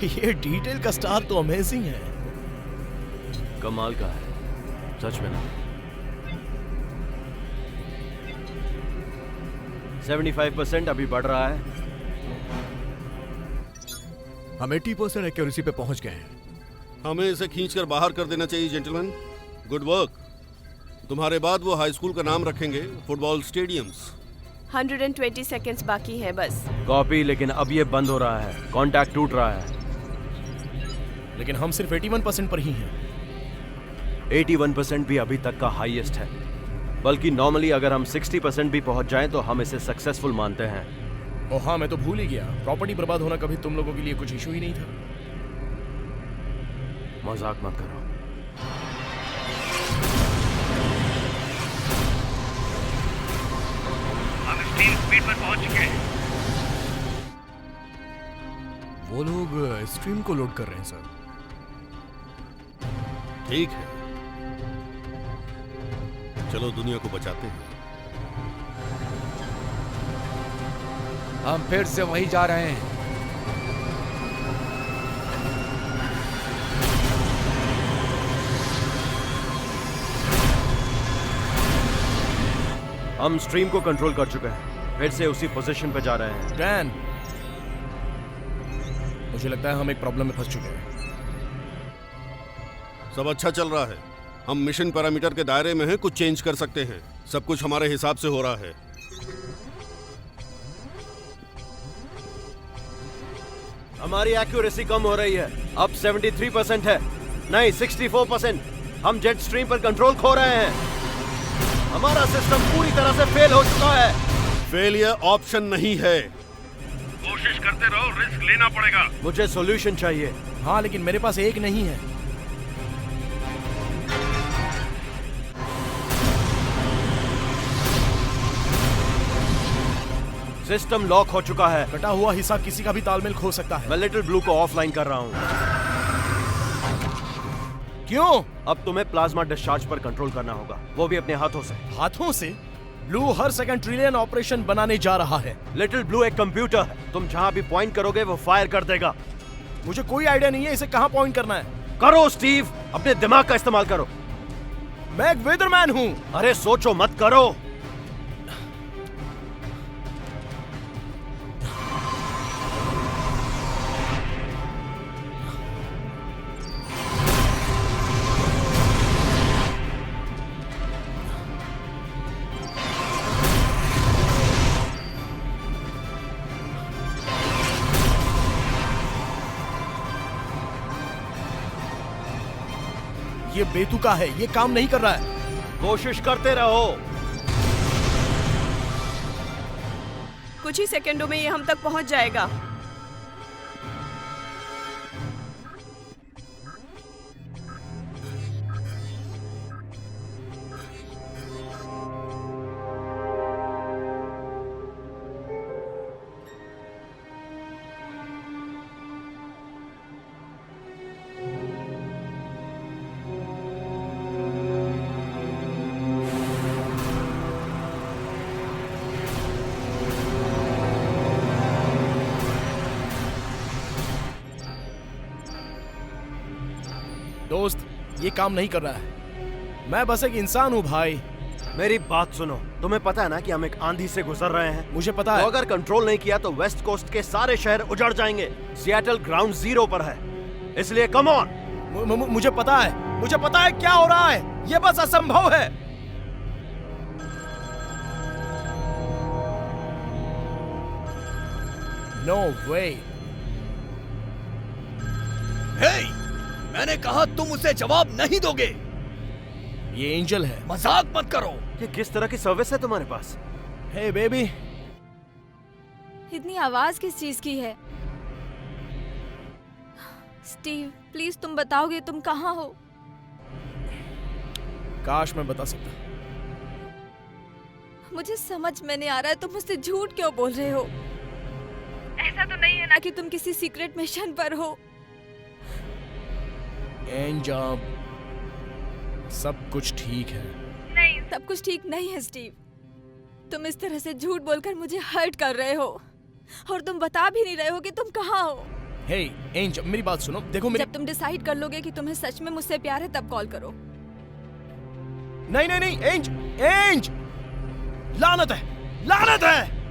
[SPEAKER 5] ये डिटेल का स्टार तो अमेजिंग है।
[SPEAKER 1] कमाल का है सच में ना। 75% अभी बढ़ रहा है।
[SPEAKER 3] हम 80% एक्यूरेसी पे पहुंच गए हैं।
[SPEAKER 11] हमें इसे खींचकर बाहर कर देना चाहिए जेंटलमैन। Good work. तुम्हारे बाद वो हाई स्कूल का नाम रखेंगे फुटबॉल स्टेडियम्स।
[SPEAKER 4] 120 सेकेंड्स बाकी है बस।
[SPEAKER 1] कॉपी, लेकिन अब ये बंद हो रहा है, कांटेक्ट टूट रहा है।
[SPEAKER 5] लेकिन हम सिर्फ 81% पर ही हैं।
[SPEAKER 1] 81% भी अभी तक का हाईएस्ट है, बल्कि नॉर्मली अगर हम 60% भी पहुंच जाएं तो हम इसे सक्सेसफुल मानते हैं।
[SPEAKER 5] ओह हाँ, मैं तो भूल ही गया, प्रॉपर्टी बर्बाद होना कभी तुम लोगों के लिए कुछ इशू ही नहीं था।
[SPEAKER 1] मजाक मत करो।
[SPEAKER 6] हम स्टीम स्पीड पर पहुंच चुके हैं।
[SPEAKER 3] वो लोग स्ट्रीम को लोड कर रहे हैं सर।
[SPEAKER 11] ठीक है, चलो दुनिया को बचाते हैं।
[SPEAKER 9] हम फिर से वहीं जा रहे हैं।
[SPEAKER 1] हम स्ट्रीम को कंट्रोल कर चुके हैं, फिर से उसी पोजीशन पे जा रहे हैं।
[SPEAKER 5] डैन, मुझे लगता है हम एक प्रॉब्लम में फंस चुके हैं।
[SPEAKER 11] सब अच्छा चल रहा है। हम मिशन पैरामीटर के दायरे में हैं, कुछ चेंज कर सकते हैं। सब कुछ हमारे हिसाब से हो रहा है।
[SPEAKER 1] हमारी एक्यूरेसी कम हो रही है, अब 73% है, नहीं 64%। हम जेट स्ट्रीम पर कंट्रोल खो रहे हैं। हमारा सिस्टम पूरी तरह से फेल हो चुका है।
[SPEAKER 11] फेलियर ऑप्शन नहीं है।
[SPEAKER 2] कोशिश करते रहो, रिस्क लेना पड़ेगा।
[SPEAKER 1] मुझे सॉल्यूशन चाहिए।
[SPEAKER 5] हाँ, लेकिन मेरे पास एक नहीं है।
[SPEAKER 1] सिस्टम लॉक हो चुका है।
[SPEAKER 5] कटा हुआ हिस्सा किसी का भी तालमेल खो सकता है।
[SPEAKER 1] मैं लिटिल ब्लू को ऑफलाइन कर रहा हूँ।
[SPEAKER 5] क्यों?
[SPEAKER 1] अब तुम्हें प्लाज्मा डिस्चार्ज पर कंट्रोल करना होगा, वो भी अपने हाथों से।
[SPEAKER 5] हाथों से? ब्लू हर सेकंड ट्रिलियन ऑपरेशन बनाने जा रहा है।
[SPEAKER 1] लिटिल ब्लू एक कंप्यूटर है, तुम जहाँ भी पॉइंट करोगे वो फायर कर देगा।
[SPEAKER 5] मुझे कोई आइडिया नहीं है इसे कहाँ पॉइंट करना है।
[SPEAKER 1] करो स्टीव, अपने दिमाग का इस्तेमाल करो।
[SPEAKER 5] मैं एक वेदरमैन हूँ।
[SPEAKER 1] अरे सोचो मत करो।
[SPEAKER 5] ये बेतुका है, ये काम नहीं कर रहा है।
[SPEAKER 1] कोशिश करते रहो।
[SPEAKER 4] कुछ ही सेकंडों में ये हम तक पहुंच जाएगा।
[SPEAKER 5] दोस्त, ये काम नहीं कर रहा है। मैं बस एक इंसान हूँ भाई।
[SPEAKER 1] मेरी बात सुनो, तुम्हें पता है ना कि हम एक आंधी से गुजर रहे हैं।
[SPEAKER 5] मुझे पता है।
[SPEAKER 1] तो अगर कंट्रोल नहीं किया तो वेस्ट कोस्ट के सारे शहर उजड़ जाएंगे। सिएटल ग्राउंड जीरो पर है, इसलिए कम ऑन।
[SPEAKER 5] मुझे पता है क्या हो रहा है। ये बस असंभव है। नो वे।
[SPEAKER 3] हे, मैंने कहा तुम उसे जवाब नहीं दोगे।
[SPEAKER 5] ये एंजल है।
[SPEAKER 3] मजाक मत करो।
[SPEAKER 1] ये किस तरह की सर्विस है तुम्हारे पास?
[SPEAKER 5] हे बेबी।
[SPEAKER 7] इतनी आवाज किस चीज की है? स्टीव, प्लीज तुम बताओगे तुम कहाँ हो?
[SPEAKER 5] काश मैं बता सकता।
[SPEAKER 7] मुझे समझ में नहीं आ रहा है तुम मुझसे झूठ क्यों बोल रहे हो। ऐसा तो नहीं है ना कि तुम किसी सीक्रेट मिशन पर हो?
[SPEAKER 5] एंजल, सब कुछ ठीक है।
[SPEAKER 7] नहीं, सब कुछ ठीक नहीं है स्टीव। तुम इस तरह से झूठ बोलकर मुझे हर्ट कर रहे हो और तुम बता भी नहीं रहे हो कि तुम कहाँ हो।
[SPEAKER 5] हे एंजल, मेरी बात सुनो। देखो मेरी...
[SPEAKER 7] जब तुम डिसाइड कर लोगे कि तुम्हें सच में मुझसे प्यार है तब कॉल करो।
[SPEAKER 5] नहीं, एंज, लानत है।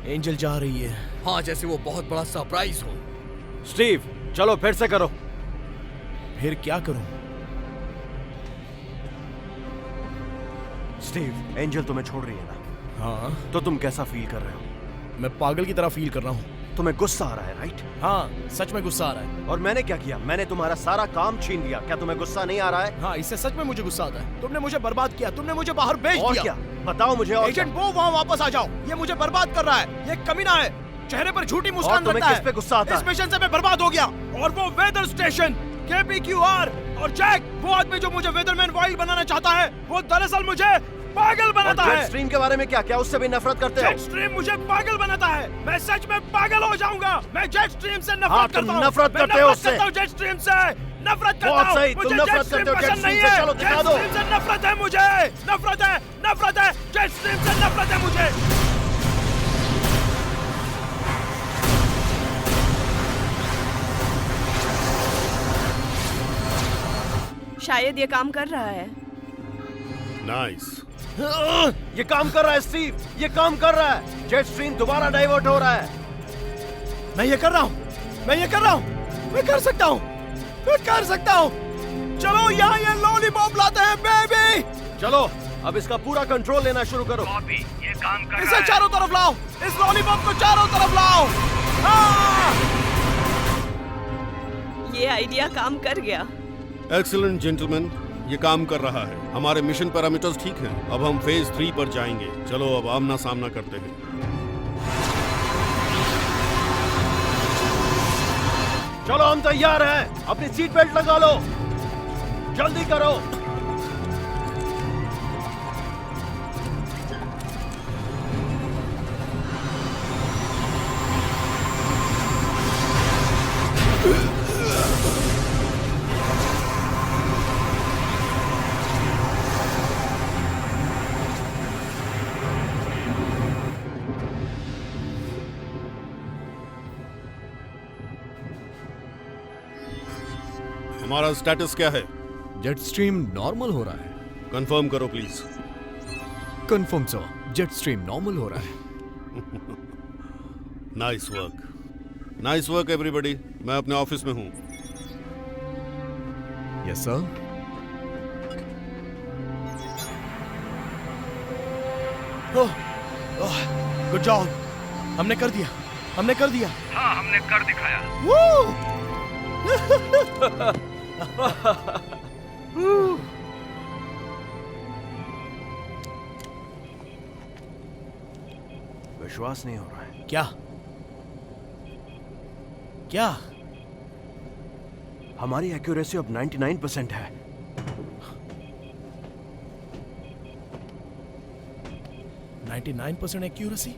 [SPEAKER 5] एंजल जा रही है।
[SPEAKER 3] हाँ, जैसे वो बहुत बड़ा सरप्राइज हो।
[SPEAKER 1] स्टीव, चलो फिर से करो।
[SPEAKER 5] फिर क्या करूं?
[SPEAKER 1] स्टीव, एंजल तुम्हें छोड़ रही है ना?
[SPEAKER 5] हाँ।
[SPEAKER 1] तो तुम कैसा फील कर रहे हो?
[SPEAKER 5] मैं पागल की तरह फील कर रहा हूँ।
[SPEAKER 1] तुम्हें गुस्सा आ रहा है, राइट?
[SPEAKER 5] हाँ, सच में गुस्सा आ रहा है।
[SPEAKER 1] और मैंने क्या किया? मैंने तुम्हारा सारा काम छीन लिया। क्या तुम्हें गुस्सा नहीं आ रहा है?
[SPEAKER 5] हाँ, इससे सच में मुझे गुस्सा आता है। तुमने मुझे बर्बाद किया, तुमने मुझे बाहर भेज
[SPEAKER 1] और
[SPEAKER 5] दिया।
[SPEAKER 1] क्या? बताओ मुझे। और
[SPEAKER 5] एजेंट वो, वहाँ वापस आ जाओ। ये मुझे बर्बाद कर रहा है। ये कमीना है। चेहरे पर झूठी मुस्कान
[SPEAKER 1] तुम्हें
[SPEAKER 5] रखता
[SPEAKER 1] किस पे गुस्सा आता
[SPEAKER 5] है।
[SPEAKER 1] है?
[SPEAKER 5] इस मिशन से मैं बर्बाद हो गया। और वो वेदर स्टेशन, KPQR और जैक, वो आदमी जो मुझे वेदरमैन वाइल्ड बनाना चाहता है, वो दरअसल मुझे पागल बनाता है।
[SPEAKER 1] जेट स्ट्रीम के बारे में क्या? क्या उससे भी नफरत करते हो?
[SPEAKER 5] जेट स्ट्रीम मुझे पागल बनाता है। मैं सच में पागल हो जाऊंगा। मैं जेट स्ट्रीम से नफरत
[SPEAKER 1] हाँ,
[SPEAKER 5] करता
[SPEAKER 1] तुम
[SPEAKER 5] हूँ।
[SPEAKER 1] नफरत
[SPEAKER 5] मैं
[SPEAKER 1] करते हो उससे।
[SPEAKER 5] करता हूँ जेट स्ट्रीम से। नफरत करता
[SPEAKER 1] बहुत
[SPEAKER 5] हूँ।
[SPEAKER 1] सही,
[SPEAKER 5] मुझे
[SPEAKER 1] तुम नफरत
[SPEAKER 5] जेट स्ट्रीम
[SPEAKER 1] करते हो जेट
[SPEAKER 5] पसंद
[SPEAKER 1] स्ट्रीम
[SPEAKER 5] नहीं
[SPEAKER 1] से।
[SPEAKER 5] है।
[SPEAKER 1] चलो दिखा
[SPEAKER 5] जेट
[SPEAKER 1] दो।
[SPEAKER 5] स्ट्रीम से नफरत है मुझे। नफरत है, नफरत है। जेट स्ट्रीम से नफरत है मुझे।
[SPEAKER 4] शायद ये काम कर रहा है।
[SPEAKER 11] नाइस।
[SPEAKER 1] ये काम कर रहा है स्टीव, ये काम कर रहा है। जेट स्ट्रीम दोबारा डाइवर्ट हो रहा है।
[SPEAKER 5] मैं ये कर रहा हूँ। मैं ये कर रहा हूँ। मैं कर सकता हूँ। मैं कर सकता हूँ। चलो यहाँ ये लॉलीपॉप लाते हैं बेबी।
[SPEAKER 1] चलो अब इसका पूरा कंट्रोल लेना शुरू करो।
[SPEAKER 6] कॉपी, ये काम कर रहा
[SPEAKER 5] इसे
[SPEAKER 6] है।
[SPEAKER 5] चारों तरफ लाओ। इस लॉलीपॉप को चारों तरफ लाओ। हाँ!
[SPEAKER 4] ये आइडिया काम कर गया।
[SPEAKER 11] एक्सीलेंट जेंटलमैन, ये काम कर रहा है। हमारे मिशन पैरामीटर्स ठीक हैं। अब हम फेज 3 पर जाएंगे। चलो अब आमना सामना करते हैं।
[SPEAKER 1] चलो हम तैयार हैं। अपनी सीट बेल्ट लगा लो। जल्दी करो।
[SPEAKER 11] हमारा स्टेटस क्या है?
[SPEAKER 3] जेट स्ट्रीम नॉर्मल हो रहा है।
[SPEAKER 11] कंफर्म करो please.
[SPEAKER 3] Confirm sir, jet stream normal हो रहा है।
[SPEAKER 11] Nice work, nice work everybody. मैं अपने ऑफिस में हूँ।
[SPEAKER 3] Yes sir.
[SPEAKER 5] Good job. हमने कर दिया। हमने कर दिया।
[SPEAKER 6] हाँ, हमने कर दिखाया।
[SPEAKER 1] विश्वास नहीं हो रहा है।
[SPEAKER 5] क्या? क्या?
[SPEAKER 1] हमारी एक्यूरेसी अब 99% है।
[SPEAKER 5] %99 एक्यूरेसी?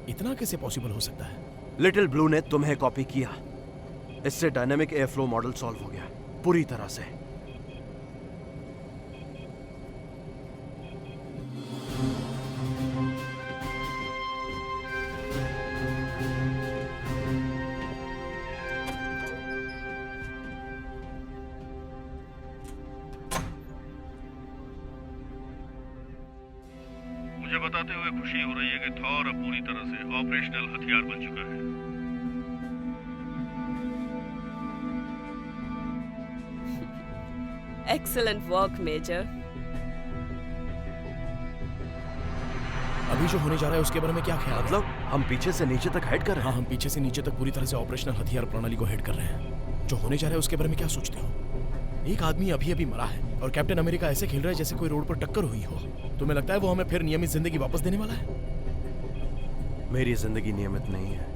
[SPEAKER 5] इतना कैसे पॉसिबल हो सकता है?
[SPEAKER 1] लिटिल ब्लू ने तुम्हें कॉपी किया। इससे dynamic air flow model solve हो गया पूरी तरह से।
[SPEAKER 2] मुझे बताते हुए खुशी हो रही है कि थॉर अब पूरी तरह से ऑपरेशनल हथियार बन चुका है।
[SPEAKER 4] Excellent work major.
[SPEAKER 5] अभी जो होने जा रहा है उसके बारे में क्या ख्याल?
[SPEAKER 1] मतलब हम पीछे से नीचे तक हेड कर रहे हैं?
[SPEAKER 5] हाँ, हम पीछे से नीचे तक पूरी तरह से ऑपरेशनल हथियार प्रणाली को हेड कर रहे हैं। जो होने जा रहा है उसके बारे में क्या सोचते हो? एक आदमी अभी अभी मरा है और कैप्टन अमेरिका ऐसे खेल रहा है जैसे कोई रोड पर टक्कर हुई हो। तुम्हें लगता है वो हमें फिर नियमित जिंदगी वापस देने वाला है?
[SPEAKER 1] मेरी जिंदगी नियमित नहीं है।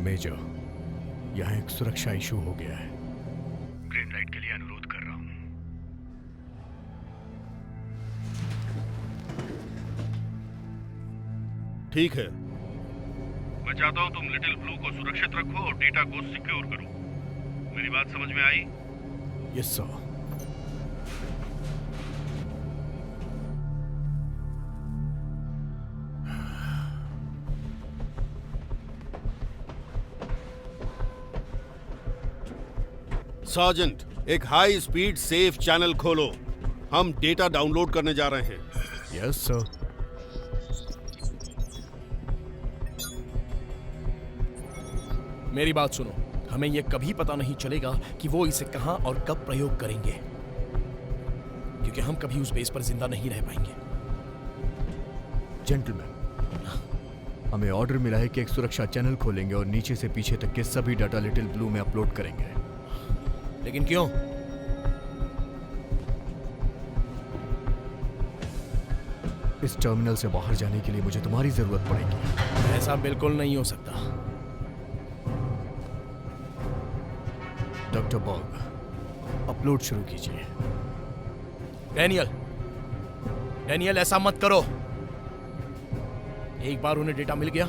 [SPEAKER 3] मेजर, यहाँ एक सुरक्षा इशू हो गया है।
[SPEAKER 6] ग्रीन लाइट के लिए अनुरोध कर रहा हूँ।
[SPEAKER 11] ठीक है।
[SPEAKER 2] मैं चाहता हूँ तुम लिटिल ब्लू को सुरक्षित रखो और डेटा को सिक्योर करो। मेरी बात समझ में आई?
[SPEAKER 3] Yes sir.
[SPEAKER 11] सार्जेंट, एक हाई स्पीड सेफ चैनल खोलो। हम डेटा डाउनलोड करने जा रहे हैं।
[SPEAKER 3] Yes sir.
[SPEAKER 5] मेरी बात सुनो, हमें यह कभी पता नहीं चलेगा कि वो इसे कहां और कब प्रयोग करेंगे, क्योंकि हम कभी उस बेस पर जिंदा नहीं रह पाएंगे।
[SPEAKER 3] जेंटलमैन, हमें ऑर्डर मिला है कि एक सुरक्षा चैनल खोलेंगे और नीचे से पीछे तक के सभी डाटा लिटिल ब्लू में अपलोड करेंगे।
[SPEAKER 5] लेकिन क्यों?
[SPEAKER 3] इस टर्मिनल से बाहर जाने के लिए मुझे तुम्हारी जरूरत पड़ेगी।
[SPEAKER 5] ऐसा बिल्कुल नहीं हो सकता।
[SPEAKER 3] डॉक्टर बॉग, अपलोड शुरू कीजिए।
[SPEAKER 5] डैनियल, ऐसा मत करो। एक बार उन्हें डेटा मिल गया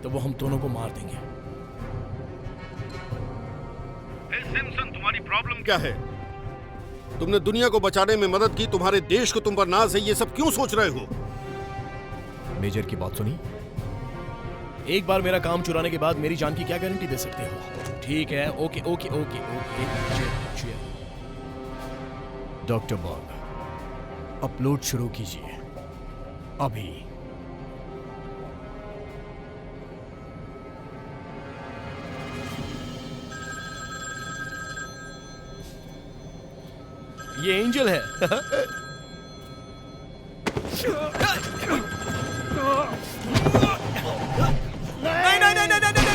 [SPEAKER 5] तो वो हम दोनों को मार देंगे।
[SPEAKER 2] सिम्पसन, तुम्हारी प्रॉब्लम
[SPEAKER 11] क्या है? तुमने दुनिया को बचाने में मदद की, तुम्हारे देश को तुम पर नाज है, ये सब क्यों सोच रहे हो?
[SPEAKER 3] मेजर की बात सुनी?
[SPEAKER 5] एक बार मेरा काम चुराने के बाद मेरी जान की क्या गारंटी दे सकते हो? ठीक है, okay okay okay okay. cheer.
[SPEAKER 3] Doctor Bog, upload शुरू कीजिए अभी।
[SPEAKER 5] ये एंजल है। नहीं नहीं नहीं नहीं नहीं नहीं नहीं।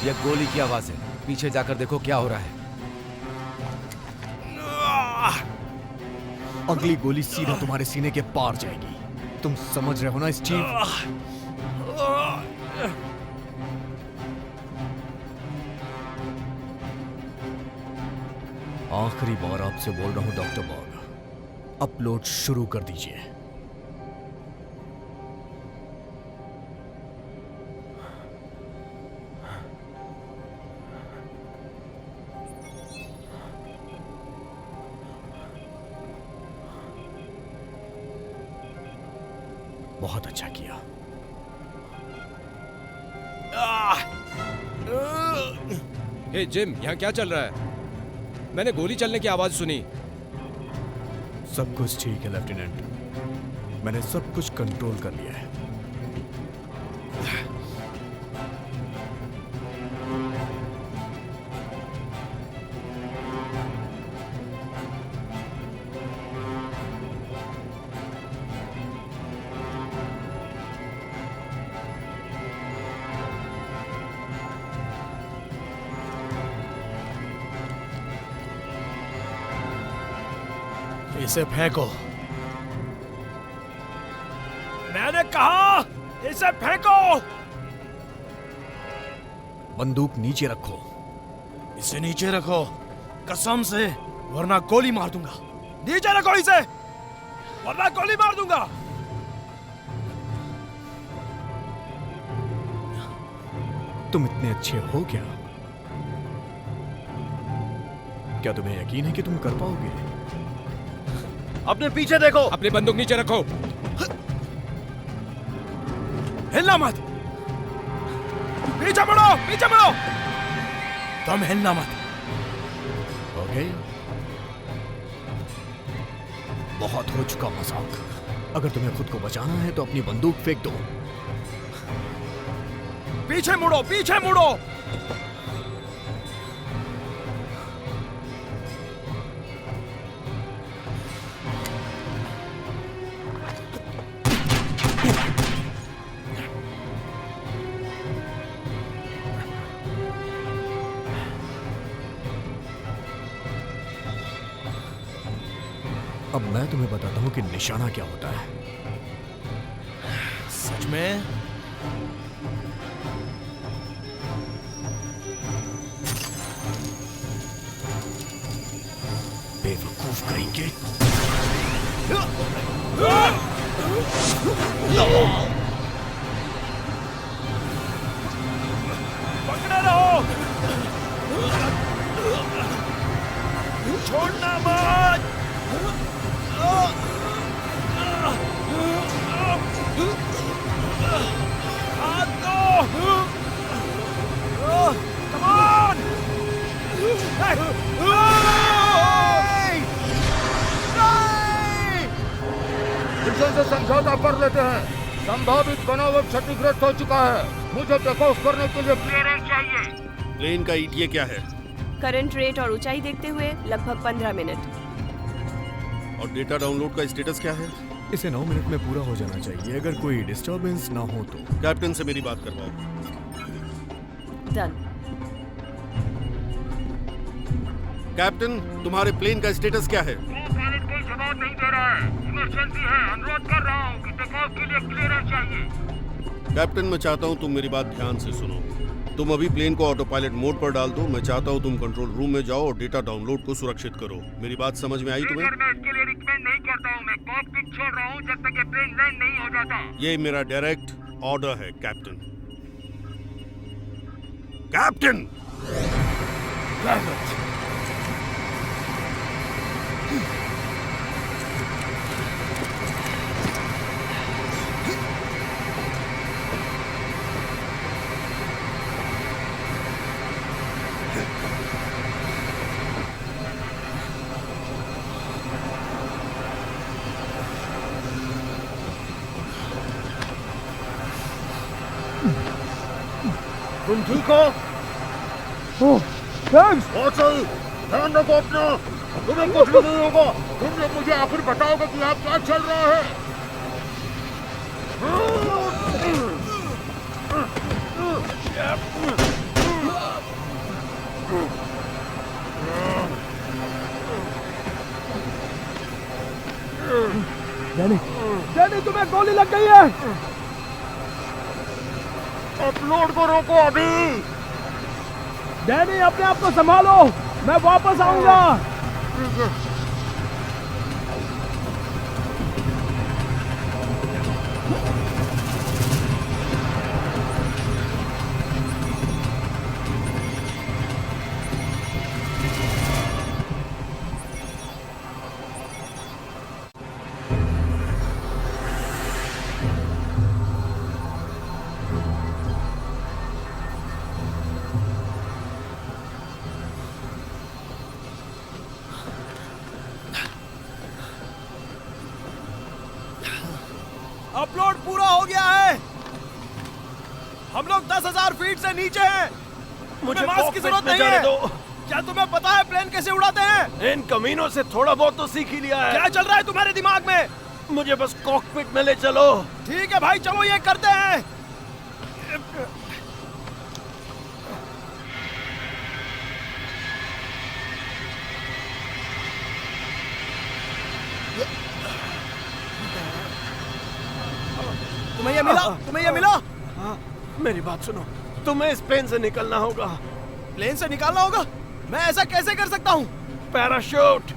[SPEAKER 9] यह गोली की आवाज है। पीछे जाकर देखो क्या हो रहा है।
[SPEAKER 3] अगली गोली सीधा तुम्हारे सीने के पार जाएगी। तुम समझ रहे हो ना स्टीव? आखिरी बार आपसे बोल रहा हूं डॉक्टर बॉग, अपलोड शुरू कर दीजिए। बहुत अच्छा किया।
[SPEAKER 8] हे जिम, यहाँ क्या चल रहा है? मैंने गोली चलने की आवाज सुनी।
[SPEAKER 3] सब कुछ ठीक है लेफ्टिनेंट, मैंने सब कुछ कंट्रोल कर लिया है।
[SPEAKER 5] इसे फेंको। मैंने कहा इसे फेंको।
[SPEAKER 3] बंदूक नीचे रखो।
[SPEAKER 5] इसे नीचे रखो, कसम से, वरना गोली मार दूंगा। नीचे रखो इसे, वरना गोली मार दूंगा।
[SPEAKER 3] तुम इतने अच्छे हो क्या? क्या तुम्हें यकीन है कि तुम कर पाओगे?
[SPEAKER 1] अपने पीछे देखो।
[SPEAKER 8] अपनी बंदूक नीचे रखो।
[SPEAKER 5] हिलना मत। पीछे मुड़ो, पीछे मुड़ो। तुम हिलना मत।
[SPEAKER 3] ओके, बहुत हो चुका मजाक। अगर तुम्हें खुद को बचाना है तो अपनी बंदूक फेंक दो।
[SPEAKER 5] पीछे मुड़ो, पीछे मुड़ो।
[SPEAKER 3] अब मैं तुम्हें बताता हूं कि निशाना क्या होता है।
[SPEAKER 5] सच में?
[SPEAKER 3] बेवकूफ कहेंगे।
[SPEAKER 5] पकड़े रहो, छोड़ना मत।
[SPEAKER 13] मिशन से समझौता कर लेते हैं। संभावित बनावट क्षतिग्रस्त हो चुका है। मुझे टेक ऑफ करने के लिए क्लियरेंस चाहिए।
[SPEAKER 11] प्लेन का ETA क्या है?
[SPEAKER 4] करंट रेट और ऊंचाई देखते हुए लगभग 15 मिनट।
[SPEAKER 11] और डेटा डाउनलोड का स्टेटस क्या है?
[SPEAKER 3] इसे 9 मिनट में पूरा हो जाना चाहिए, अगर कोई डिस्टरबेंस ना हो तो।
[SPEAKER 11] कैप्टन से मेरी बात करवाओ।
[SPEAKER 4] डन।
[SPEAKER 11] कैप्टन, तुम्हारे प्लेन का स्टेटस क्या है?
[SPEAKER 13] पायलट कोई जवाब नहीं दे रहा है। इमरजेंसी है। अनुरोध कर रहा हूँ कि टेक ऑफ के लिए क्लियरेंस चाहिए।
[SPEAKER 11] कैप्टन, मैं चाहता हूँ तुम मेरी बात ध्यान से सुनो। तुम अभी प्लेन को ऑटो पायलट मोड पर डाल दो। मैं चाहता हूँ तुम कंट्रोल रूम में जाओ और डेटा डाउनलोड को सुरक्षित करो। मेरी बात समझ में आई तुम्हें?
[SPEAKER 13] मैं इसके लिए रिकमेंड नहीं करता हूँ। मैं कॉकपिट छोड़ रहा हूँ जब तक ये प्लेन लैंड नहीं हो जाता।
[SPEAKER 11] ये मेरा डायरेक्ट ऑर्डर है कैप्टन। कैप्टन!
[SPEAKER 13] तुम ठीक हो? बहुत सही। ध्यान रखो अपना। तुम्हें कुछ भी नहीं होगा। तुम लोग मुझे आखिर बताओगे कि आप क्या चल रहा है।
[SPEAKER 5] डैनी, तुम्हें गोली लग गई है।
[SPEAKER 13] अपलोड को रोको अभी।
[SPEAKER 5] डैनी, अपने आप को संभालो, मैं वापस आऊंगा। अपलोड पूरा हो गया है। हम लोग 10,000 फीट से नीचे हैं। मुझे मास्क की जरूरत नहीं है। क्या तुम्हें पता है प्लेन कैसे उड़ाते हैं?
[SPEAKER 1] इन कमीनों से थोड़ा बहुत तो सीख ही लिया है।
[SPEAKER 5] क्या चल रहा है तुम्हारे दिमाग में?
[SPEAKER 1] मुझे बस कॉकपिट में ले चलो।
[SPEAKER 5] ठीक है भाई, चलो ये करते हैं। तुम्हें ये मिला? तुम्हें ये मिला?
[SPEAKER 1] हाँ, मेरी बात सुनो, तुम्हें इस प्लेन से निकलना होगा।
[SPEAKER 5] प्लेन से निकालना होगा? मैं ऐसा कैसे कर सकता हूँ?
[SPEAKER 1] पैराशूट।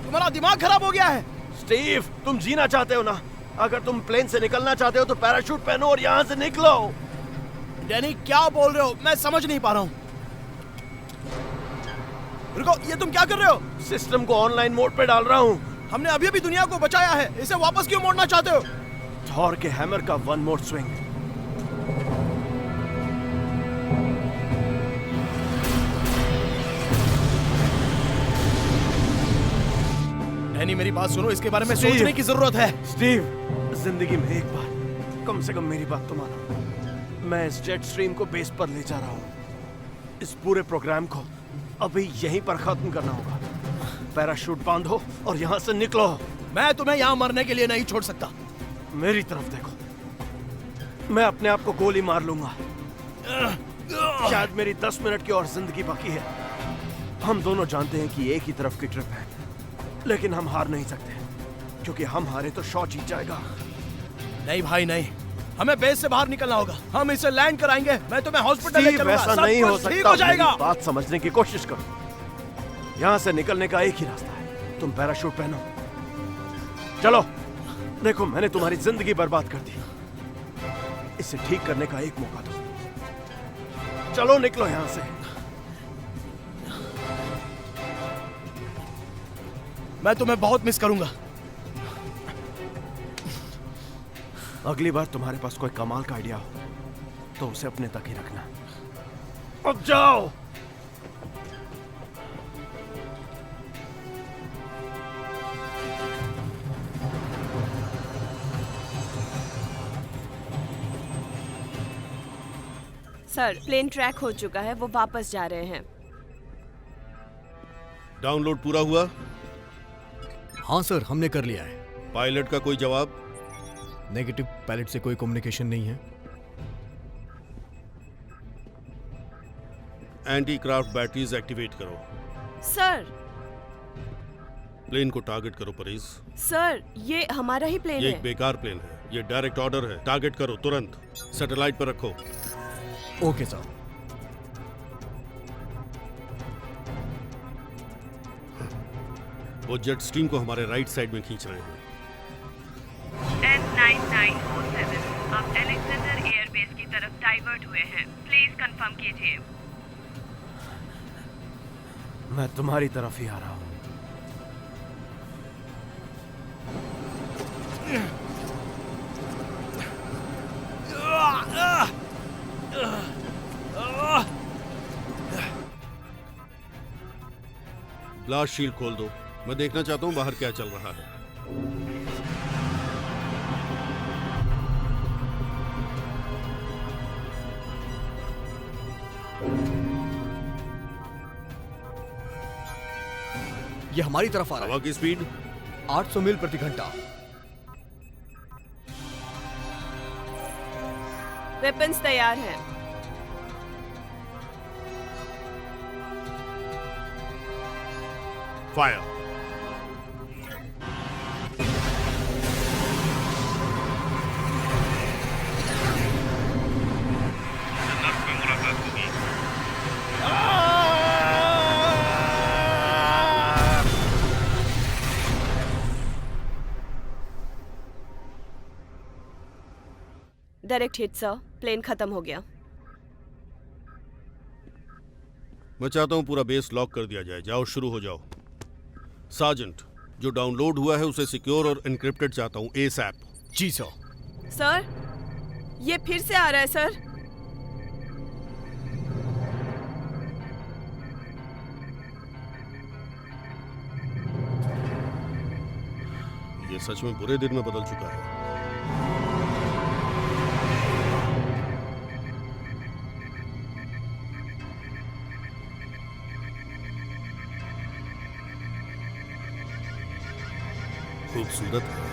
[SPEAKER 5] तुम्हारा दिमाग खराब हो गया है।
[SPEAKER 1] स्टीव, तुम जीना चाहते हो ना? अगर तुम प्लेन से निकलना चाहते हो तो पैराशूट पहनो और यहाँ से निकलो।
[SPEAKER 5] डैनी, क्या बोल रहे हो? मैं समझ नहीं पा रहा हूँ। रुको, ये तुम क्या कर रहे हो?
[SPEAKER 1] सिस्टम को ऑनलाइन मोड पे डाल रहा हूँ।
[SPEAKER 5] हमने अभी अभी दुनिया को बचाया है, इसे वापस क्यों मोड़ना चाहते हो?
[SPEAKER 1] थॉर के हैमर का वन मोर स्विंग।
[SPEAKER 5] डैनी, मेरी बात सुनो, इसके बारे में सोचने की जरूरत है।
[SPEAKER 1] स्टीव, जिंदगी में एक बार कम से कम मेरी बात तो मानो। मैं इस जेट स्ट्रीम को बेस पर ले जा रहा हूँ। इस पूरे प्रोग्राम को अभी यहीं पर खत्म करना होगा। पैराशूट बांधो और यहाँ से निकलो।
[SPEAKER 5] मैं तुम्हें यहाँ मरने के लिए नहीं छोड़ सकता।
[SPEAKER 1] मेरी तरफ देखो, मैं अपने आप को गोली मार लूंगा। शायद मेरी 10 मिनट की और जिंदगी बाकी है। हम दोनों जानते हैं कि एक ही तरफ की ट्रिप है, लेकिन हम हार नहीं सकते, क्योंकि हम हारे तो शॉ जीत जाएगा।
[SPEAKER 5] नहीं भाई नहीं, हमें बेस से बाहर निकलना होगा। हम इसे लैंड कराएंगे। मैं तुम्हें हॉस्पिटल ले चलूंगा।
[SPEAKER 1] ऐसा नहीं हो सकता।
[SPEAKER 5] ठीक हो जाएगा।
[SPEAKER 1] मेरी बात समझने की कोशिश करो। यहाँ से निकलने का एक ही रास्ता है, तुम पैराशूट पहनो। चलो, देखो मैंने तुम्हारी जिंदगी बर्बाद कर दी, इसे ठीक करने का एक मौका दो। चलो निकलो यहाँ से।
[SPEAKER 5] मैं तुम्हें बहुत मिस करूंगा।
[SPEAKER 1] अगली बार तुम्हारे पास कोई कमाल का आइडिया हो तो उसे अपने तक ही रखना। अब जाओ।
[SPEAKER 4] सर, प्लेन ट्रैक हो चुका है, वो वापस जा रहे हैं।
[SPEAKER 11] डाउनलोड पूरा हुआ?
[SPEAKER 3] हाँ सर, हमने कर लिया है।
[SPEAKER 11] पायलट का कोई जवाब?
[SPEAKER 3] नेगेटिव, पायलट से कोई कम्युनिकेशन नहीं है।
[SPEAKER 11] एंटी क्राफ्ट बैटरीज एक्टिवेट करो।
[SPEAKER 4] सर।
[SPEAKER 11] प्लेन को टारगेट करो परेश।
[SPEAKER 4] सर, ये हमारा ही प्लेन
[SPEAKER 11] ये
[SPEAKER 4] है।
[SPEAKER 11] एक बेकार प्लेन है, ये डायरेक्ट ऑर्डर है। टारगेट करो तुरंत, सैटेलाइट पर रखो।
[SPEAKER 3] Okay sir.
[SPEAKER 11] वो जेट स्ट्रीम को हमारे राइट साइड में खींच रहे हैं।
[SPEAKER 10] N9907, आप अलेक्जेंडर एयरबेस की तरफ डाइवर्ट हुए हैं। प्लीज कंफर्म कीजिए।
[SPEAKER 1] मैं तुम्हारी तरफ ही आ रहा हूँ।
[SPEAKER 11] ब्लास्ट शील्ड खोल दो, मैं देखना चाहता हूँ बाहर क्या चल रहा है।
[SPEAKER 3] ये हमारी तरफ आ रहा है।
[SPEAKER 11] हवा की स्पीड
[SPEAKER 3] 800 मील प्रति घंटा।
[SPEAKER 4] वेपन्स तैयार हैं।
[SPEAKER 11] Fire.
[SPEAKER 4] Direct hit sir, plane खत्म हो गया।
[SPEAKER 11] मैं चाहता हूं पूरा बेस लॉक कर दिया जाए। जाओ, शुरू हो जाओ। सार्जेंट, जो डाउनलोड हुआ है उसे सिक्योर और एन्क्रिप्टेड चाहता हूं एसएप।
[SPEAKER 3] जी सर।
[SPEAKER 4] सर, ये फिर से आ रहा है सर।
[SPEAKER 11] ये सच में बुरे दिन में बदल चुका है। खूबसूरत है।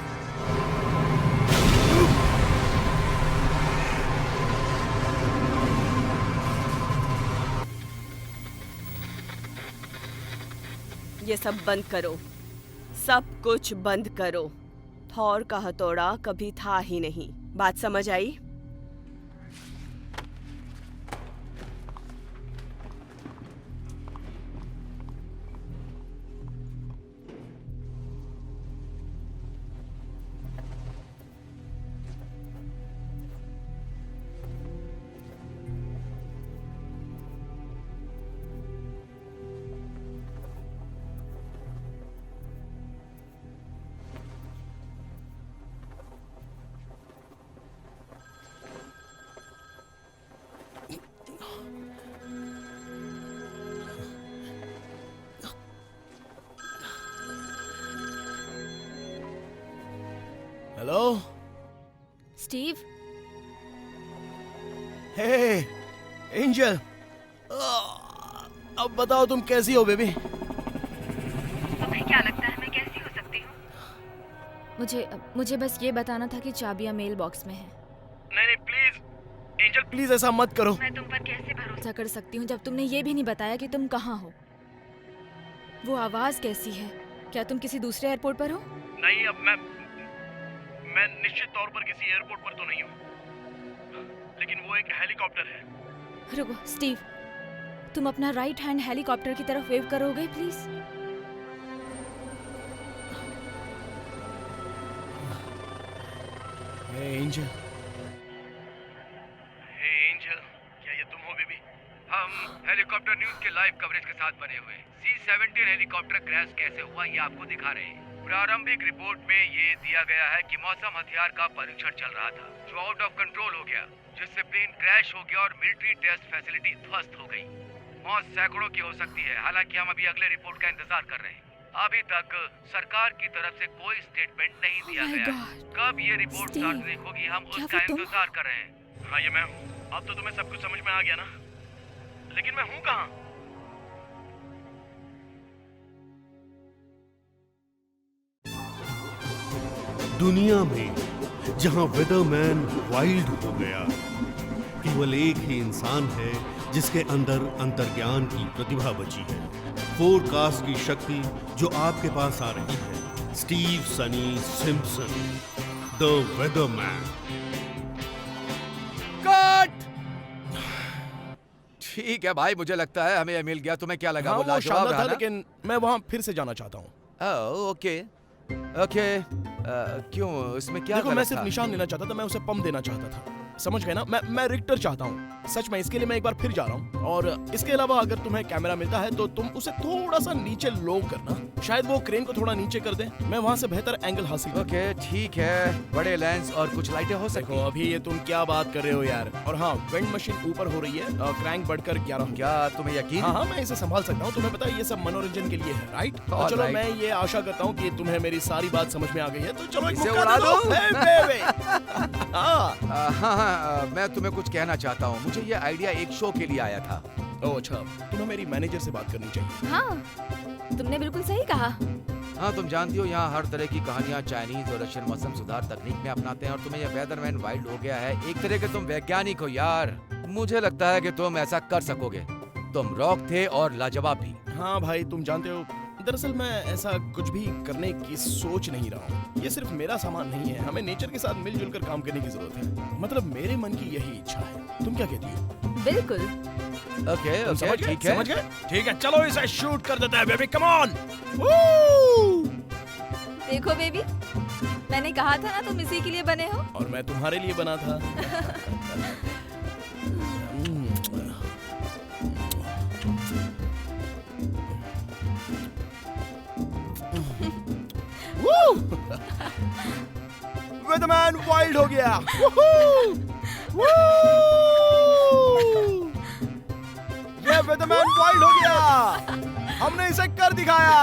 [SPEAKER 4] ये सब बंद करो, सब कुछ बंद करो। थॉर का हथौड़ा कभी था ही नहीं। बात समझ आई?
[SPEAKER 5] Hello
[SPEAKER 7] Steve.
[SPEAKER 5] हे एंजल, अब बताओ तुम कैसी हो बेबी?
[SPEAKER 10] तुम्हें क्या लगता है मैं कैसी हो सकती हूँ?
[SPEAKER 7] मुझे बस ये बताना था कि चाबियां मेल बॉक्स में है।
[SPEAKER 5] नहीं प्लीज एंजल, प्लीज ऐसा मत करो।
[SPEAKER 10] मैं तुम पर कैसे भरोसा
[SPEAKER 7] कर सकती हूँ जब तुमने ये भी नहीं बताया कि तुम कहाँ हो। वो आवाज कैसी है? क्या तुम किसी दूसरे एयरपोर्ट पर हो?
[SPEAKER 5] नहीं, अब मैं निश्चित तौर पर किसी एयरपोर्ट पर तो नहीं हूँ, लेकिन वो एक हेलीकॉप्टर है।
[SPEAKER 7] रुको स्टीव, तुम अपना राइट हैंड हेलीकॉप्टर की तरफ वेव करोगे प्लीज?
[SPEAKER 5] एंजल,
[SPEAKER 6] क्या ये तुम हो बेबी? हम हेलीकॉप्टर न्यूज के लाइव कवरेज के साथ बने हुए हैं। C-17 हेलीकॉप्टर क्रैश कैसे हुआ ये आपको दिखा रहे हैं। प्रारंभिक रिपोर्ट में ये दिया गया है कि मौसम हथियार का परीक्षण चल रहा था जो आउट ऑफ कंट्रोल हो गया, जिससे प्लेन क्रैश हो गया और मिलिट्री टेस्ट फैसिलिटी ध्वस्त हो गई। मौत सैकड़ों की हो सकती है। हालांकि हम अभी अगले रिपोर्ट का इंतजार कर रहे हैं। अभी तक सरकार की तरफ से कोई स्टेटमेंट नहीं दिया गया। कब ये रिपोर्ट सार्वजनिक होगी हम उसका इंतजार कर रहे हैं।
[SPEAKER 2] हाँ, ये मैं हूँ। अब तो तुम्हें सब कुछ समझ में आ गया ना? लेकिन मैं हूँ कहाँ?
[SPEAKER 11] दुनिया में जहां वेदरमैन वाइल्ड हो गया, केवल एक ही इंसान है जिसके अंदर अंतर्ज्ञान की प्रतिभा बची है, फोरकास्ट की शक्ति जो आपके पास आ रही है। Steve Sunny Simpson, the weatherman.
[SPEAKER 9] Cut. ठीक है भाई, मुझे लगता है हमें ये मिल गया। तुम्हें क्या लगा?
[SPEAKER 5] हाँ,
[SPEAKER 9] वो
[SPEAKER 5] वो
[SPEAKER 9] लाजवाब
[SPEAKER 5] शानदार
[SPEAKER 9] रहा
[SPEAKER 5] था,
[SPEAKER 9] ना?
[SPEAKER 5] लेकिन मैं वहां फिर से जाना चाहता हूँ।
[SPEAKER 9] Okay okay. क्यों, इसमें क्या
[SPEAKER 5] देखो, मैं
[SPEAKER 9] गलत
[SPEAKER 5] सिर्फ
[SPEAKER 9] था?
[SPEAKER 5] निशान लेना चाहता था, मैं उसे पंप देना चाहता था। समझ गए ना? मैं रिक्टर चाहता हूँ। सच में इसके लिए मैं एक बार फिर जा रहा हूँ। और इसके अलावा अगर तुम्हें कैमरा मिलता है तो तुम उसे थोड़ा सा नीचे लो करना। शायद वो क्रेन को थोड़ा नीचे कर दे, मैं वहाँ से बेहतर एंगल हासिल करूँ।
[SPEAKER 9] ओके ठीक है, बड़े लेंस और कुछ लाइटें हो सकती
[SPEAKER 5] देखो, अभी ये तुम क्या बात कर रहे हो यार। और हाँ, वेंड मशीन ऊपर हो रही है, क्रैंक बढ़कर 11।
[SPEAKER 9] क्या तुम्हें यकीन?
[SPEAKER 5] हाँ, मैं इसे संभाल सकता हूँ। तुम्हें पता है ये सब मनोरंजन के लिए है, राइट? तो चलो, मैं ये आशा करता हूँ कि तुम्हें मेरी सारी बात समझ में आ गई है। तो चलो
[SPEAKER 9] इसे उड़ा दो।
[SPEAKER 5] हाँ,
[SPEAKER 9] मैं तुम्हें कुछ कहना चाहता हूँ। मुझे ये आइडिया एक शो के लिए आया था।
[SPEAKER 5] ओह अच्छा, तुम्हें मेरी मैनेजर से बात करनी चाहिए।
[SPEAKER 7] हाँ, तुमने बिल्कुल सही कहा।
[SPEAKER 9] हाँ, तुम जानती हो यहाँ हर तरह की कहानियाँ चाइनीज और रशियन मौसम सुधार तकनीक में अपनाते हैं, और तुम्हें यह वेदरमैन वाइल्ड हो गया है। एक तरह के तुम वैज्ञानिक हो यार। मुझे लगता है कि तुम ऐसा कर सकोगे। तुम रॉक थे और लाजवाब भी।
[SPEAKER 5] हाँ भाई, तुम जानते हो, दरअसल मैं ऐसा कुछ भी करने की सोच नहीं रहा हूँ। ये सिर्फ मेरा सामान नहीं है, हमें नेचर के साथ मिलजुल कर काम करने की जरूरत है। मतलब मेरे मन की यही इच्छा है। तुम क्या कहती हो?
[SPEAKER 7] बिल्कुल।
[SPEAKER 9] ओके
[SPEAKER 5] तुम
[SPEAKER 9] ओके,
[SPEAKER 5] समझ
[SPEAKER 9] ठीक
[SPEAKER 5] गए?
[SPEAKER 9] है।
[SPEAKER 5] समझ गए? ठीक है, चलो इसे शूट कर देते हैं बेबी, कम ऑन।
[SPEAKER 7] देखो बेबी, मैंने कहा था ना तुम इसी के लिए बने हो।
[SPEAKER 5] और मैं तुम्हारे लिए बना था। वेदरमैन वाइल्ड हो गया। ये वेदरमैन वाइल्ड हो गया। हमने इसे कर दिखाया।